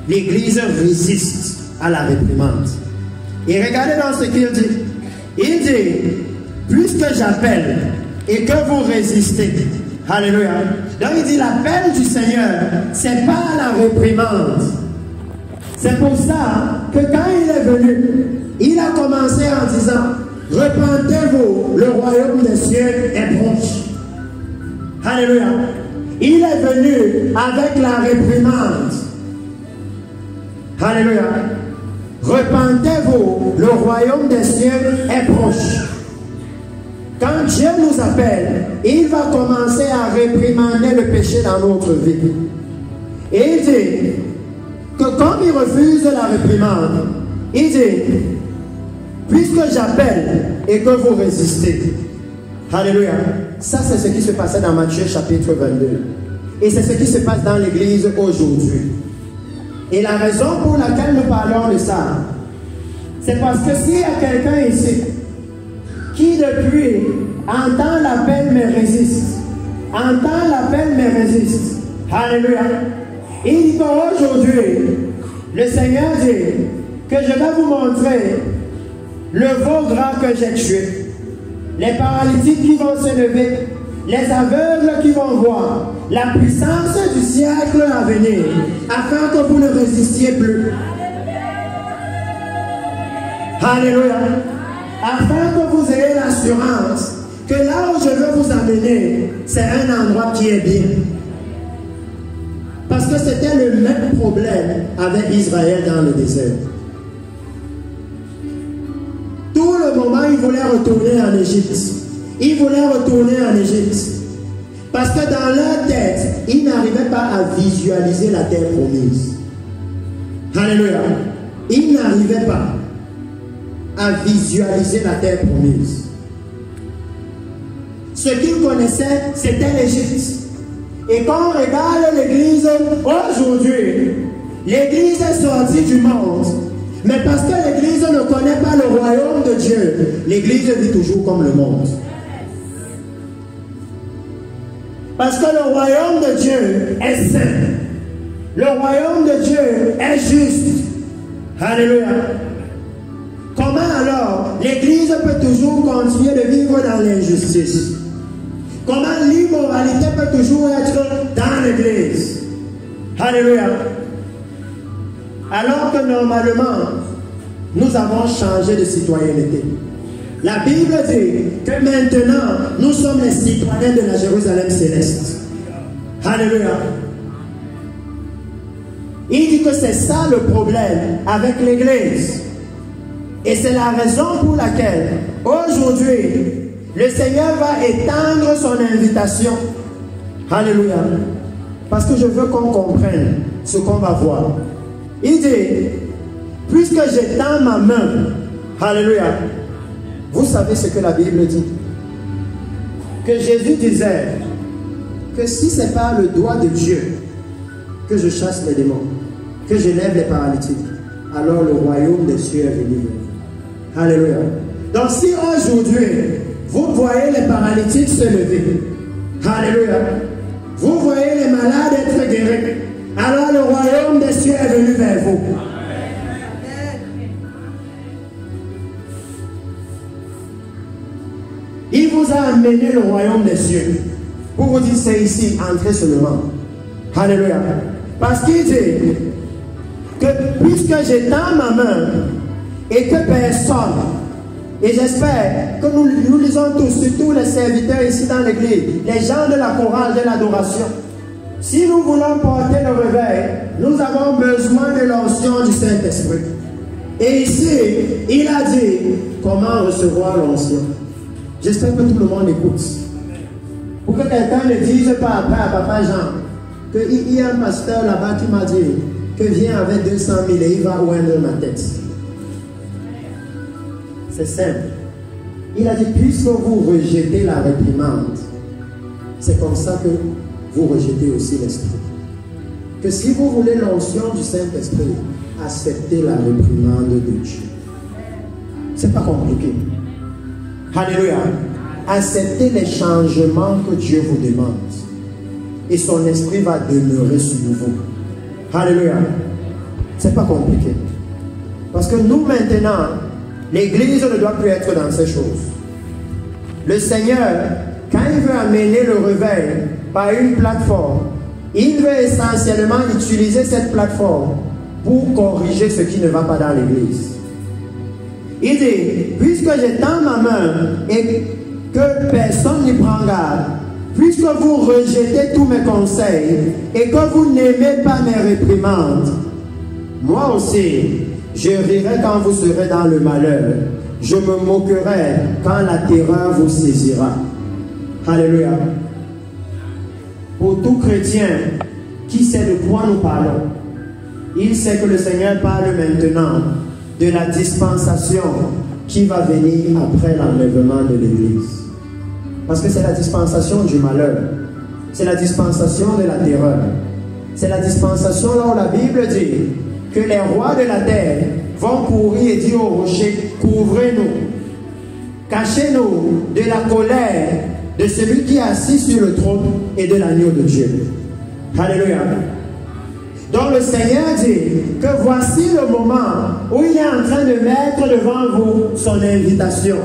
L'Église résiste à la réprimande. Et regardez dans ce qu'il dit. Il dit, puisque j'appelle et que vous résistez. Alléluia. Donc il dit, l'appel du Seigneur, c'est pas la réprimande. C'est pour ça que quand il est venu, il a commencé en disant, repentez-vous, le royaume des cieux est proche. Alléluia. Il est venu avec la réprimande. Alléluia. Repentez-vous, le royaume des cieux est proche. Quand Dieu nous appelle, il va commencer à réprimander le péché dans notre vie. Et il dit que comme il refuse la réprimande, il dit, puisque j'appelle et que vous résistez. Alléluia. Ça, c'est ce qui se passait dans Matthieu chapitre 22. Et c'est ce qui se passe dans l'église aujourd'hui. Et la raison pour laquelle nous parlons de ça, c'est parce que s'il y a quelqu'un ici qui depuis entend l'appel mais résiste, entend l'appel mais résiste, alléluia, il dit qu'aujourd'hui, le Seigneur dit que je vais vous montrer le veau gras que j'ai tué, les paralytiques qui vont se lever, les aveugles qui vont voir, la puissance du siècle à venir, afin que vous ne résistiez plus. Alléluia. Afin que vous ayez l'assurance que là où je veux vous amener, c'est un endroit qui est bien. Parce que c'était le même problème avec Israël dans le désert. Tout le moment, ils voulaient retourner en Égypte. Ils voulaient retourner en Égypte. Parce que dans leur tête, ils n'arrivaient pas à visualiser la terre promise. Alléluia. Ils n'arrivaient pas à visualiser la terre promise. Ce qu'ils connaissaient, c'était l'Égypte. Et quand on regarde l'église aujourd'hui, l'église est sortie du monde. Mais parce que l'église ne connaît pas le royaume de Dieu, l'église vit toujours comme le monde. Parce que le royaume de Dieu est saint. Le royaume de Dieu est juste. Alléluia. Comment alors l'église peut toujours continuer de vivre dans l'injustice? Comment l'immoralité peut toujours être dans l'église? Alléluia. Alors que normalement, nous avons changé de citoyenneté. La Bible dit que maintenant, nous sommes les citoyens de la Jérusalem céleste. Alléluia. Il dit que c'est ça le problème avec l'église. Et c'est la raison pour laquelle, aujourd'hui, le Seigneur va étendre son invitation. Alléluia. Parce que je veux qu'on comprenne ce qu'on va voir. Il dit, puisque j'étends ma main, alléluia, vous savez ce que la Bible dit? Que Jésus disait que si ce n'est pas le doigt de Dieu que je chasse les démons, que je lève les paralytiques, alors le royaume des cieux est venu. Alléluia. Donc si aujourd'hui, vous voyez les paralytiques se lever, alléluia, vous voyez les malades être guéris, alors le royaume des cieux est venu vers vous. Il vous a amené le royaume des cieux pour vous dire c'est ici, entrez seulement. Alléluia. Parce qu'il dit que puisque j'étends ma main et que personne, et j'espère que nous lisons tous, surtout les serviteurs ici dans l'église, les gens de la chorale de l'adoration, si nous voulons porter le réveil, nous avons besoin de l'onction du Saint-Esprit. Et ici, il a dit comment recevoir l'onction. J'espère que tout le monde écoute. Pour que quelqu'un ne dise pas après à Papa Jean qu'il y a un pasteur là-bas qui m'a dit que vient avec 200 000 et il va oindre ma tête. C'est simple. Il a dit, puisque vous rejetez la réprimande, c'est comme ça que vous rejetez aussi l'Esprit. Que si vous voulez l'onction du Saint-Esprit, acceptez la réprimande de Dieu. C'est pas compliqué. Alléluia. Acceptez les changements que Dieu vous demande. Et son esprit va demeurer sur vous. Alléluia. C'est pas compliqué. Parce que nous maintenant, l'église ne doit plus être dans ces choses. Le Seigneur, quand il veut amener le réveil par une plateforme, il veut essentiellement utiliser cette plateforme pour corriger ce qui ne va pas dans l'église. Il dit, puisque j'étends ma main et que personne n'y prend garde, puisque vous rejetez tous mes conseils et que vous n'aimez pas mes réprimandes, Moi aussi, je rirai quand vous serez dans le malheur. Je me moquerai quand la terreur vous saisira. Alléluia. Pour tout chrétien qui sait de quoi nous parlons, il sait que le Seigneur parle maintenant de la dispensation qui va venir après l'enlèvement de l'Église. Parce que c'est la dispensation du malheur. C'est la dispensation de la terreur. C'est la dispensation là où la Bible dit que les rois de la terre vont courir et dire au rocher, couvrez-nous, cachez-nous de la colère de celui qui est assis sur le trône et de l'agneau de Dieu. Alléluia. Donc le Seigneur dit que voici le moment où il est en train de mettre devant vous son invitation.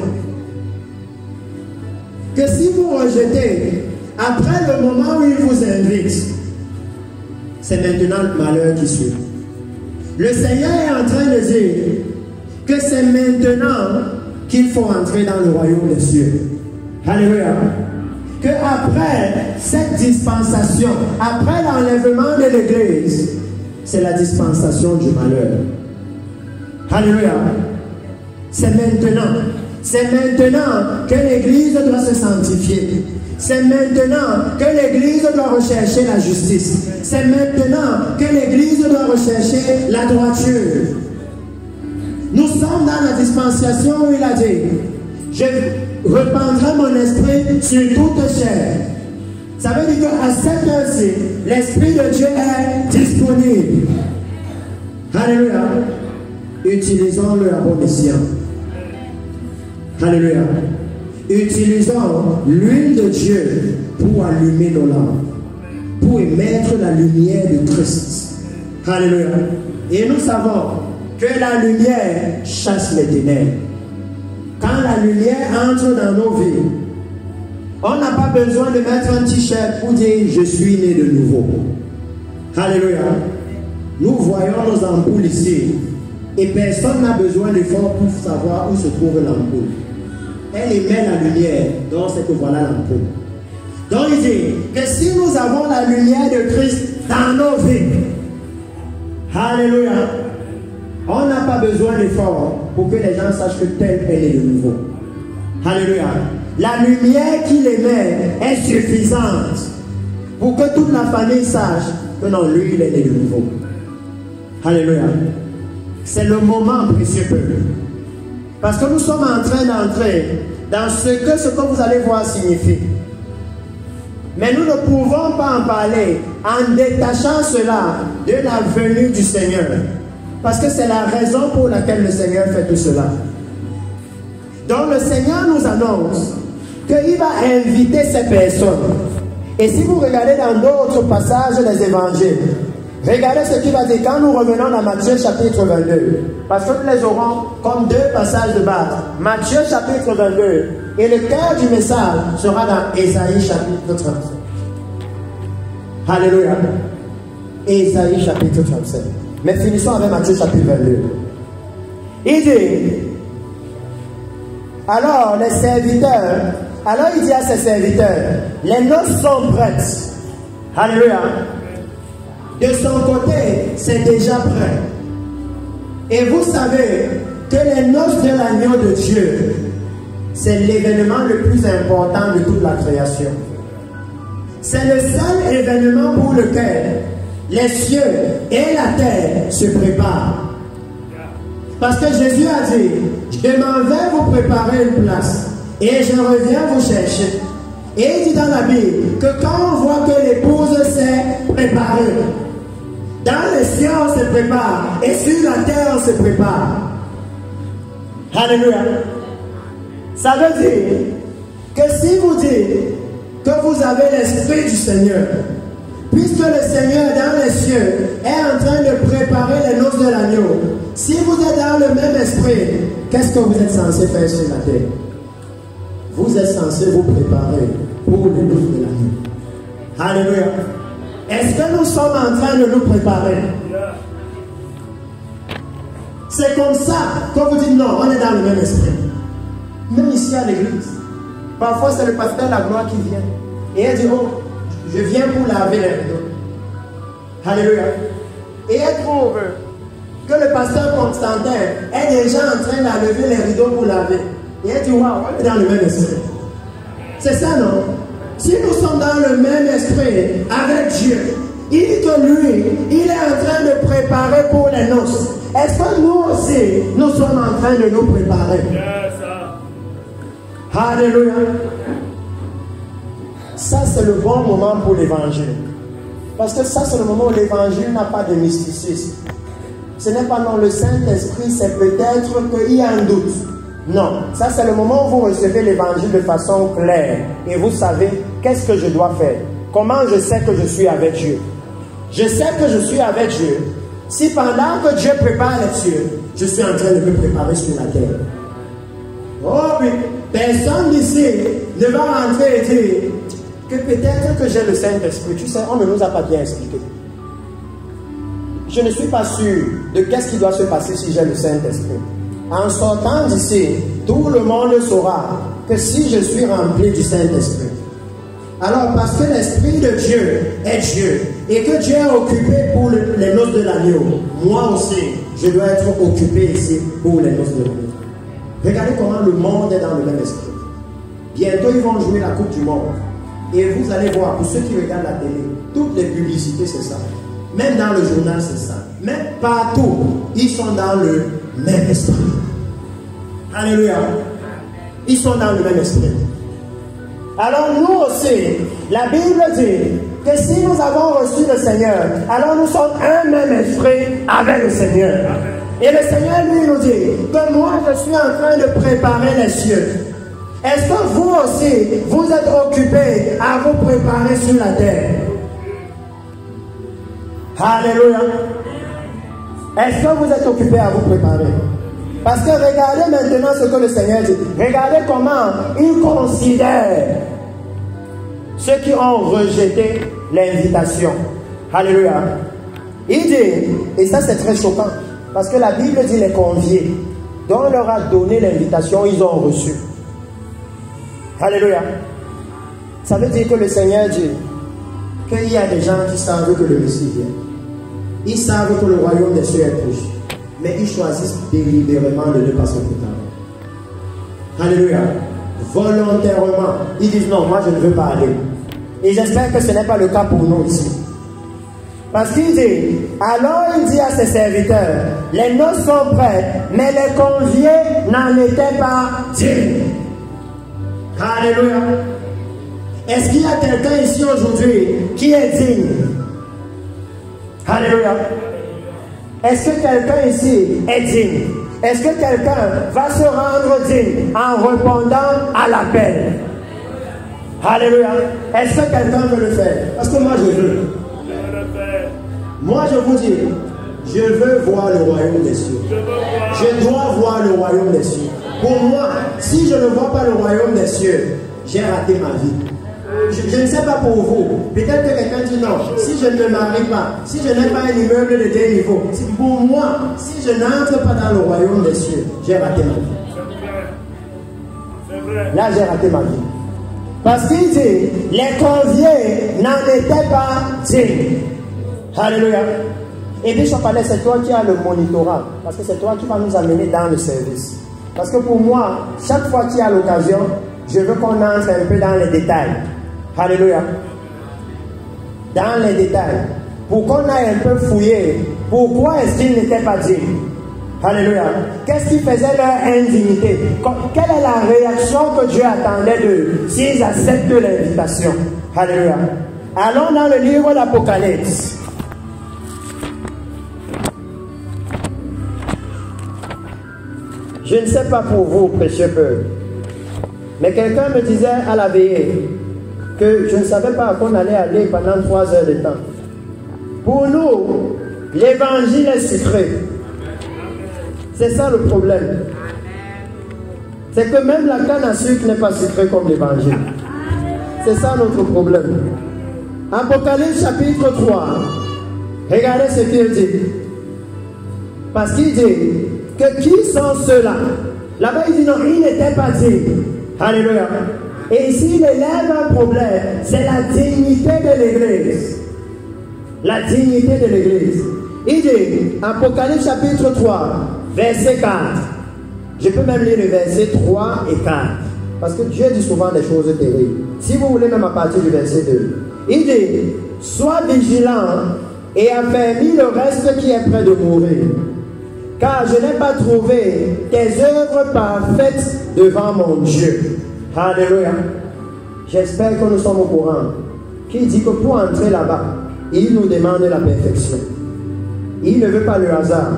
Que si vous rejetez, après le moment où il vous invite, c'est maintenant le malheur qui suit. Le Seigneur est en train de dire que c'est maintenant qu'il faut entrer dans le royaume des cieux. Alléluia. Que après cette dispensation, après l'enlèvement de l'Église, c'est la dispensation du malheur. Alléluia. C'est maintenant. C'est maintenant que l'Église doit se sanctifier. C'est maintenant que l'Église doit rechercher la justice. C'est maintenant que l'Église doit rechercher la droiture. Nous sommes dans la dispensation où il a dit, je répandrai mon esprit sur toute chair. Ça veut dire qu'à cette heure-ci, l'Esprit de Dieu est disponible. Alléluia. Utilisons-le à bon escient. Alléluia. Utilisons l'huile de Dieu pour allumer nos lampes, pour émettre la lumière de Christ. Alléluia. Et nous savons que la lumière chasse les ténèbres. Quand la lumière entre dans nos vies, on n'a pas besoin de mettre un t-shirt pour dire je suis né de nouveau. Alléluia. Nous voyons nos ampoules ici et personne n'a besoin d'effort pour savoir où se trouve l'ampoule. Elle émet la lumière, donc c'est que voilà l'ampoule. Donc il dit que si nous avons la lumière de Christ dans nos vies, alléluia, on n'a pas besoin d'effort pour que les gens sachent que tel est de nouveau. Alléluia. La lumière qu'il émet est suffisante pour que toute la famille sache que non, lui il est né de nouveau. Alléluia. C'est le moment précieux pour nous. Parce que nous sommes en train d'entrer dans ce que vous allez voir signifie. Mais nous ne pouvons pas en parler en détachant cela de la venue du Seigneur. Parce que c'est la raison pour laquelle le Seigneur fait tout cela. Donc le Seigneur nous annonce qu'il va inviter ces personnes. Et si vous regardez dans d'autres passages des évangiles, regardez ce qu'il va dire quand nous revenons dans Matthieu chapitre 22. Parce que nous les aurons comme deux passages de base. Matthieu chapitre 22. Et le cœur du message sera dans Ésaïe chapitre 37. Alléluia. Ésaïe chapitre 37. Mais finissons avec Matthieu chapitre 22. Il dit, alors les serviteurs, alors il dit à ses serviteurs, les noces sont prêtes. Alléluia. De son côté, c'est déjà prêt. Et vous savez que les noces de l'agneau de Dieu, c'est l'événement le plus important de toute la création. C'est le seul événement pour lequel les cieux et la terre se préparent. Parce que Jésus a dit, je m'en vais vous préparer une place et je reviens vous chercher. Et il dit dans la Bible que quand on voit que l'épouse s'est préparée, dans les cieux on se prépare et sur la terre on se prépare. Alléluia. Ça veut dire que si vous dites que vous avez l'esprit du Seigneur, puisque le Seigneur dans les cieux est en train de préparer les noces de l'agneau, si vous êtes dans le même esprit, qu'est-ce que vous êtes censé faire sur la terre? Vous êtes censé vous préparer pour les noces de l'agneau. Alléluia. Est-ce que nous sommes en train de nous préparer? C'est comme ça que vous dites non, on est dans le même esprit. Même ici à l'église. Parfois c'est le pasteur de la gloire qui vient. Et elle dit, oh, je viens pour laver les rideaux. Alléluia. Et elle trouve que le pasteur Constantin est déjà en train d'enlever les rideaux pour laver. Et elle dit, waouh, on est dans le même esprit. C'est ça, non? Si nous sommes dans le même esprit avec Dieu, il dit que lui, il est en train de préparer pour les noces. Est-ce que nous aussi, nous sommes en train de nous préparer? Alléluia. Ça, c'est le bon moment pour l'évangile. Parce que ça, c'est le moment où l'évangile n'a pas de mysticisme. Ce n'est pas dans le Saint-Esprit, c'est peut-être qu'il y a un doute. Non, ça c'est le moment où vous recevez l'évangile de façon claire. Et vous savez qu'est-ce que je dois faire. Comment je sais que je suis avec Dieu. Je sais que je suis avec Dieu. Si pendant que Dieu prépare les cieux, je suis en train de me préparer sur la terre. Oh oui, personne d'ici ne va rentrer et dire que peut-être que j'ai le Saint-Esprit. Tu sais, on ne nous a pas bien expliqué. Je ne suis pas sûr de qu'est-ce qui doit se passer si j'ai le Saint-Esprit. En sortant d'ici, tout le monde saura que si je suis rempli du Saint-Esprit. Alors, parce que l'Esprit de Dieu est Dieu et que Dieu est occupé pour les noces de l'agneau, moi aussi, je dois être occupé ici pour les noces de l'agneau. Regardez comment le monde est dans le même esprit. Bientôt, ils vont jouer la Coupe du Monde. Et vous allez voir, pour ceux qui regardent la télé, toutes les publicités, c'est ça. Même dans le journal, c'est ça. Même partout, ils sont dans le même esprit. Alléluia. Ils sont dans le même esprit. Alors nous aussi, la Bible dit que si nous avons reçu le Seigneur, alors nous sommes un même esprit avec le Seigneur. Et le Seigneur lui nous dit que moi je suis en train de préparer les cieux. Est-ce que vous aussi, vous êtes occupés à vous préparer sur la terre? Alléluia. Est-ce que vous êtes occupés à vous préparer? Parce que regardez maintenant ce que le Seigneur dit. Regardez comment il considère ceux qui ont rejeté l'invitation. Alléluia. Il dit, et ça c'est très choquant, parce que la Bible dit les conviés, dont on leur a donné l'invitation, ils ont reçu. Alléluia. Ça veut dire que le Seigneur dit qu'il y a des gens qui savent que le Messie vient. Ils savent que le royaume des cieux est proche. Mais ils choisissent délibérément de ne pas se préparer. Alléluia. Volontairement. Ils disent non, moi je ne veux pas aller. Et j'espère que ce n'est pas le cas pour nous ici. Parce qu'il dit, alors il dit à ses serviteurs, les noces sont prêtes, mais les conviés n'en étaient pas dignes. Alléluia. Est-ce qu'il y a quelqu'un ici aujourd'hui qui est digne? Alléluia. Est-ce que quelqu'un ici est digne? Est-ce que quelqu'un va se rendre digne en répondant à l'appel? Alléluia. Est-ce que quelqu'un veut le faire? Parce que moi je veux. Moi je vous dis, je veux voir le royaume des cieux. Je dois voir le royaume des cieux. Pour moi, si je ne vois pas le royaume des cieux, j'ai raté ma vie. Je ne sais pas pour vous. Peut-être que quelqu'un dit non. Si je ne me marie pas, si je n'ai pas un immeuble de 2 niveaux, pour moi, si je n'entre pas dans le royaume des cieux, j'ai raté ma vie. Là, j'ai raté ma vie. Parce qu'il dit, les conviés n'en étaient pas dignes. Alléluia. Et Bishop Palais, c'est toi qui as le monitorat. Parce que c'est toi qui vas nous amener dans le service. Parce que pour moi, chaque fois qu'il y a l'occasion, je veux qu'on entre un peu dans les détails. Alléluia. Dans les détails. Pour qu'on aille un peu fouiller. Pourquoi est-ce qu'ils n'étaient pas dignes? Alléluia. Qu'est-ce qui faisait leur indignité? Quelle est la réaction que Dieu attendait d'eux s'ils acceptent l'invitation? Alléluia. Allons dans le livre d'Apocalypse. Je ne sais pas pour vous, précieux peuple, mais quelqu'un me disait à la veillée que je ne savais pas qu'on allait aller pendant 3 heures de temps. Pour nous, l'évangile est sucré. C'est ça le problème. C'est que même la canne à sucre n'est pas sucrée comme l'évangile. C'est ça notre problème. Apocalypse chapitre 3. Regardez ce qu'il dit. Parce qu'il dit que qui sont ceux-là? Là-bas il dit non, ils n'étaient pas dignes. Alléluia. Et ici il élève un problème. C'est la dignité de l'église. la dignité de l'Église. Il dit, Apocalypse chapitre 3, verset 4. Je peux même lire le verset 3 et 4. Parce que Dieu dit souvent des choses terribles. Si vous voulez, même à partir du verset 2. Il dit, sois vigilant et affermis le reste qui est près de mourir. Car je n'ai pas trouvé tes œuvres parfaites devant mon Dieu. Alléluia. J'espère que nous sommes au courant. Qui dit que pour entrer là-bas, il nous demande la perfection. Il ne veut pas le hasard.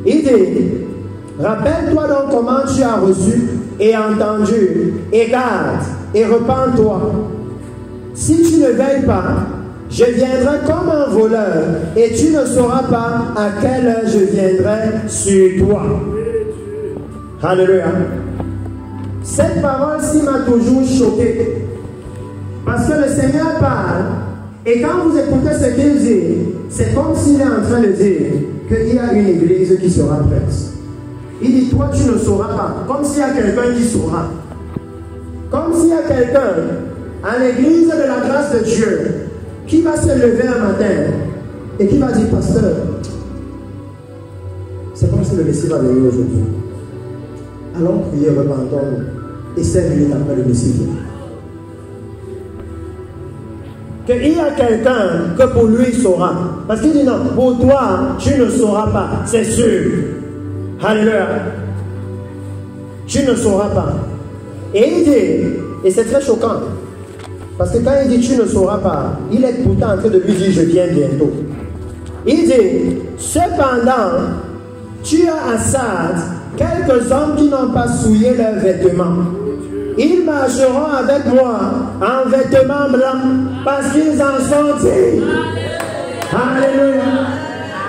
Il dit, rappelle-toi donc comment tu as reçu et entendu, et garde, et repens-toi. Si tu ne veilles pas, je viendrai comme un voleur, et tu ne sauras pas à quelle heure je viendrai sur toi. Alléluia. Cette parole-ci m'a toujours choqué. Parce que le Seigneur parle, et quand vous écoutez ce qu'il dit, c'est comme s'il est en train de dire qu'il y a une église qui sera prête. Il dit, toi tu ne sauras pas. Comme s'il y a quelqu'un qui saura. Comme s'il y a quelqu'un à l'église de la grâce de Dieu qui va se lever un matin et qui va dire, pasteur, c'est comme si le Messie va venir aujourd'hui. Allons prier, repentons-nous. Et 5 minutes après, le Messie vient. Qu'il y a quelqu'un que pour lui il saura. Parce qu'il dit non, pour toi, tu ne sauras pas. C'est sûr. Alléluia. Tu ne sauras pas. Et il dit, et c'est très choquant. Parce que quand il dit tu ne sauras pas, il est pourtant en train de lui dire je viens bientôt. Il dit, cependant, tu as à Sardes quelques hommes qui n'ont pas souillé leurs vêtements. Ils marcheront avec moi en vêtements blancs parce qu'ils en sont dignes. Alléluia.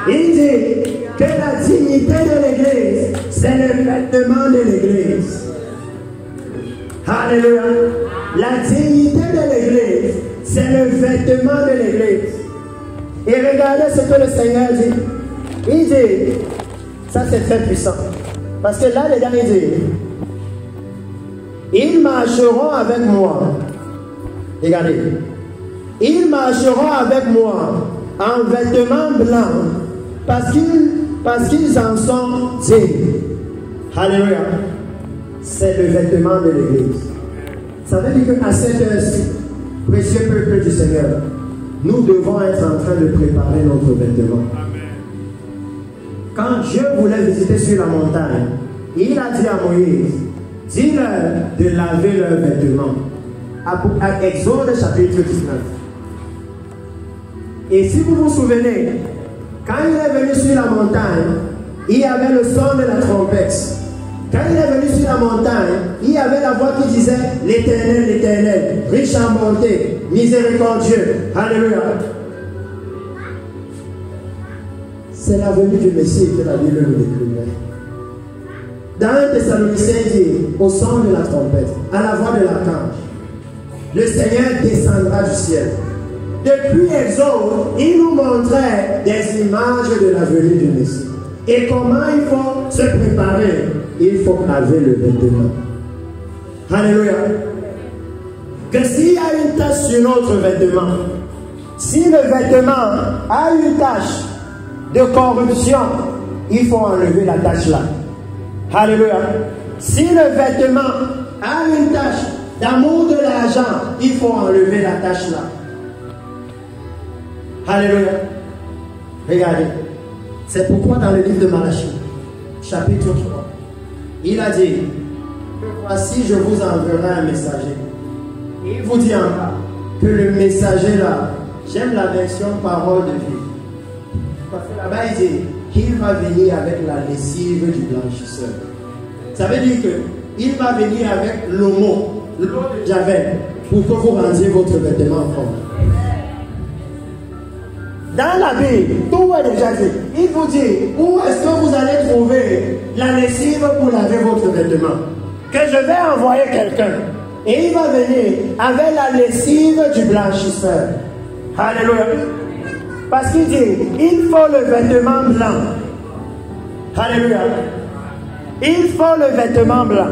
Il dit que la dignité de l'Église, c'est le vêtement de l'Église. Alléluia. La dignité de l'Église, c'est le vêtement de l'Église. Et regardez ce que le Seigneur dit. Il dit, ça c'est très puissant. Parce que là, les gars, il dit, ils marcheront avec moi. Regardez. Ils marcheront avec moi en vêtements blancs parce qu'ils en sont dignes. Alléluia. C'est le vêtement de l'Église. Ça veut dire qu'à cette heure-ci, précieux peuple du Seigneur, nous devons être en train de préparer notre vêtement. Quand Dieu voulait visiter sur la montagne, il a dit à Moïse, dis-leur de laver leurs vêtements. À Exode chapitre 19. Et si vous vous souvenez, quand il est venu sur la montagne, il y avait le son de la trompette. Quand il est venu sur la montagne, il y avait la voix qui disait l'Éternel, l'Éternel, riche en bonté, miséricordieux. Alléluia. C'est la venue du Messie que la Bible nous décrivait. Dans 1 Thessaloniciens, il dit, au son de la trompette, à la voix de l'archange, le Seigneur descendra du ciel. Depuis Exode, il nous montrait des images de la venue du Messie. Et comment il faut se préparer? Il faut laver le vêtement. Alléluia. Que s'il y a une tache sur notre vêtement, si le vêtement a une tache de corruption, il faut enlever la tache là. Alléluia. Si le vêtement a une tache d'amour de l'argent, il faut enlever la tache là. Alléluia. Regardez. C'est pourquoi dans le livre de Malachie, chapitre 3, il a dit, voici je vous enverrai un messager. Et il vous dit encore que le messager là, j'aime la version parole de vie. Parce que là-bas il dit qu'il va venir avec la lessive du blanchisseur. Ça veut dire qu'il va venir avec l'eau de Javel pour que vous rendiez votre vêtement propre. Dans la Bible, tout est déjà dit. Il vous dit, où est-ce que vous allez trouver la lessive pour laver votre vêtement? Que je vais envoyer quelqu'un. Et il va venir avec la lessive du blanchisseur. Alléluia. Parce qu'il dit, il faut le vêtement blanc. Alléluia. Il faut le vêtement blanc.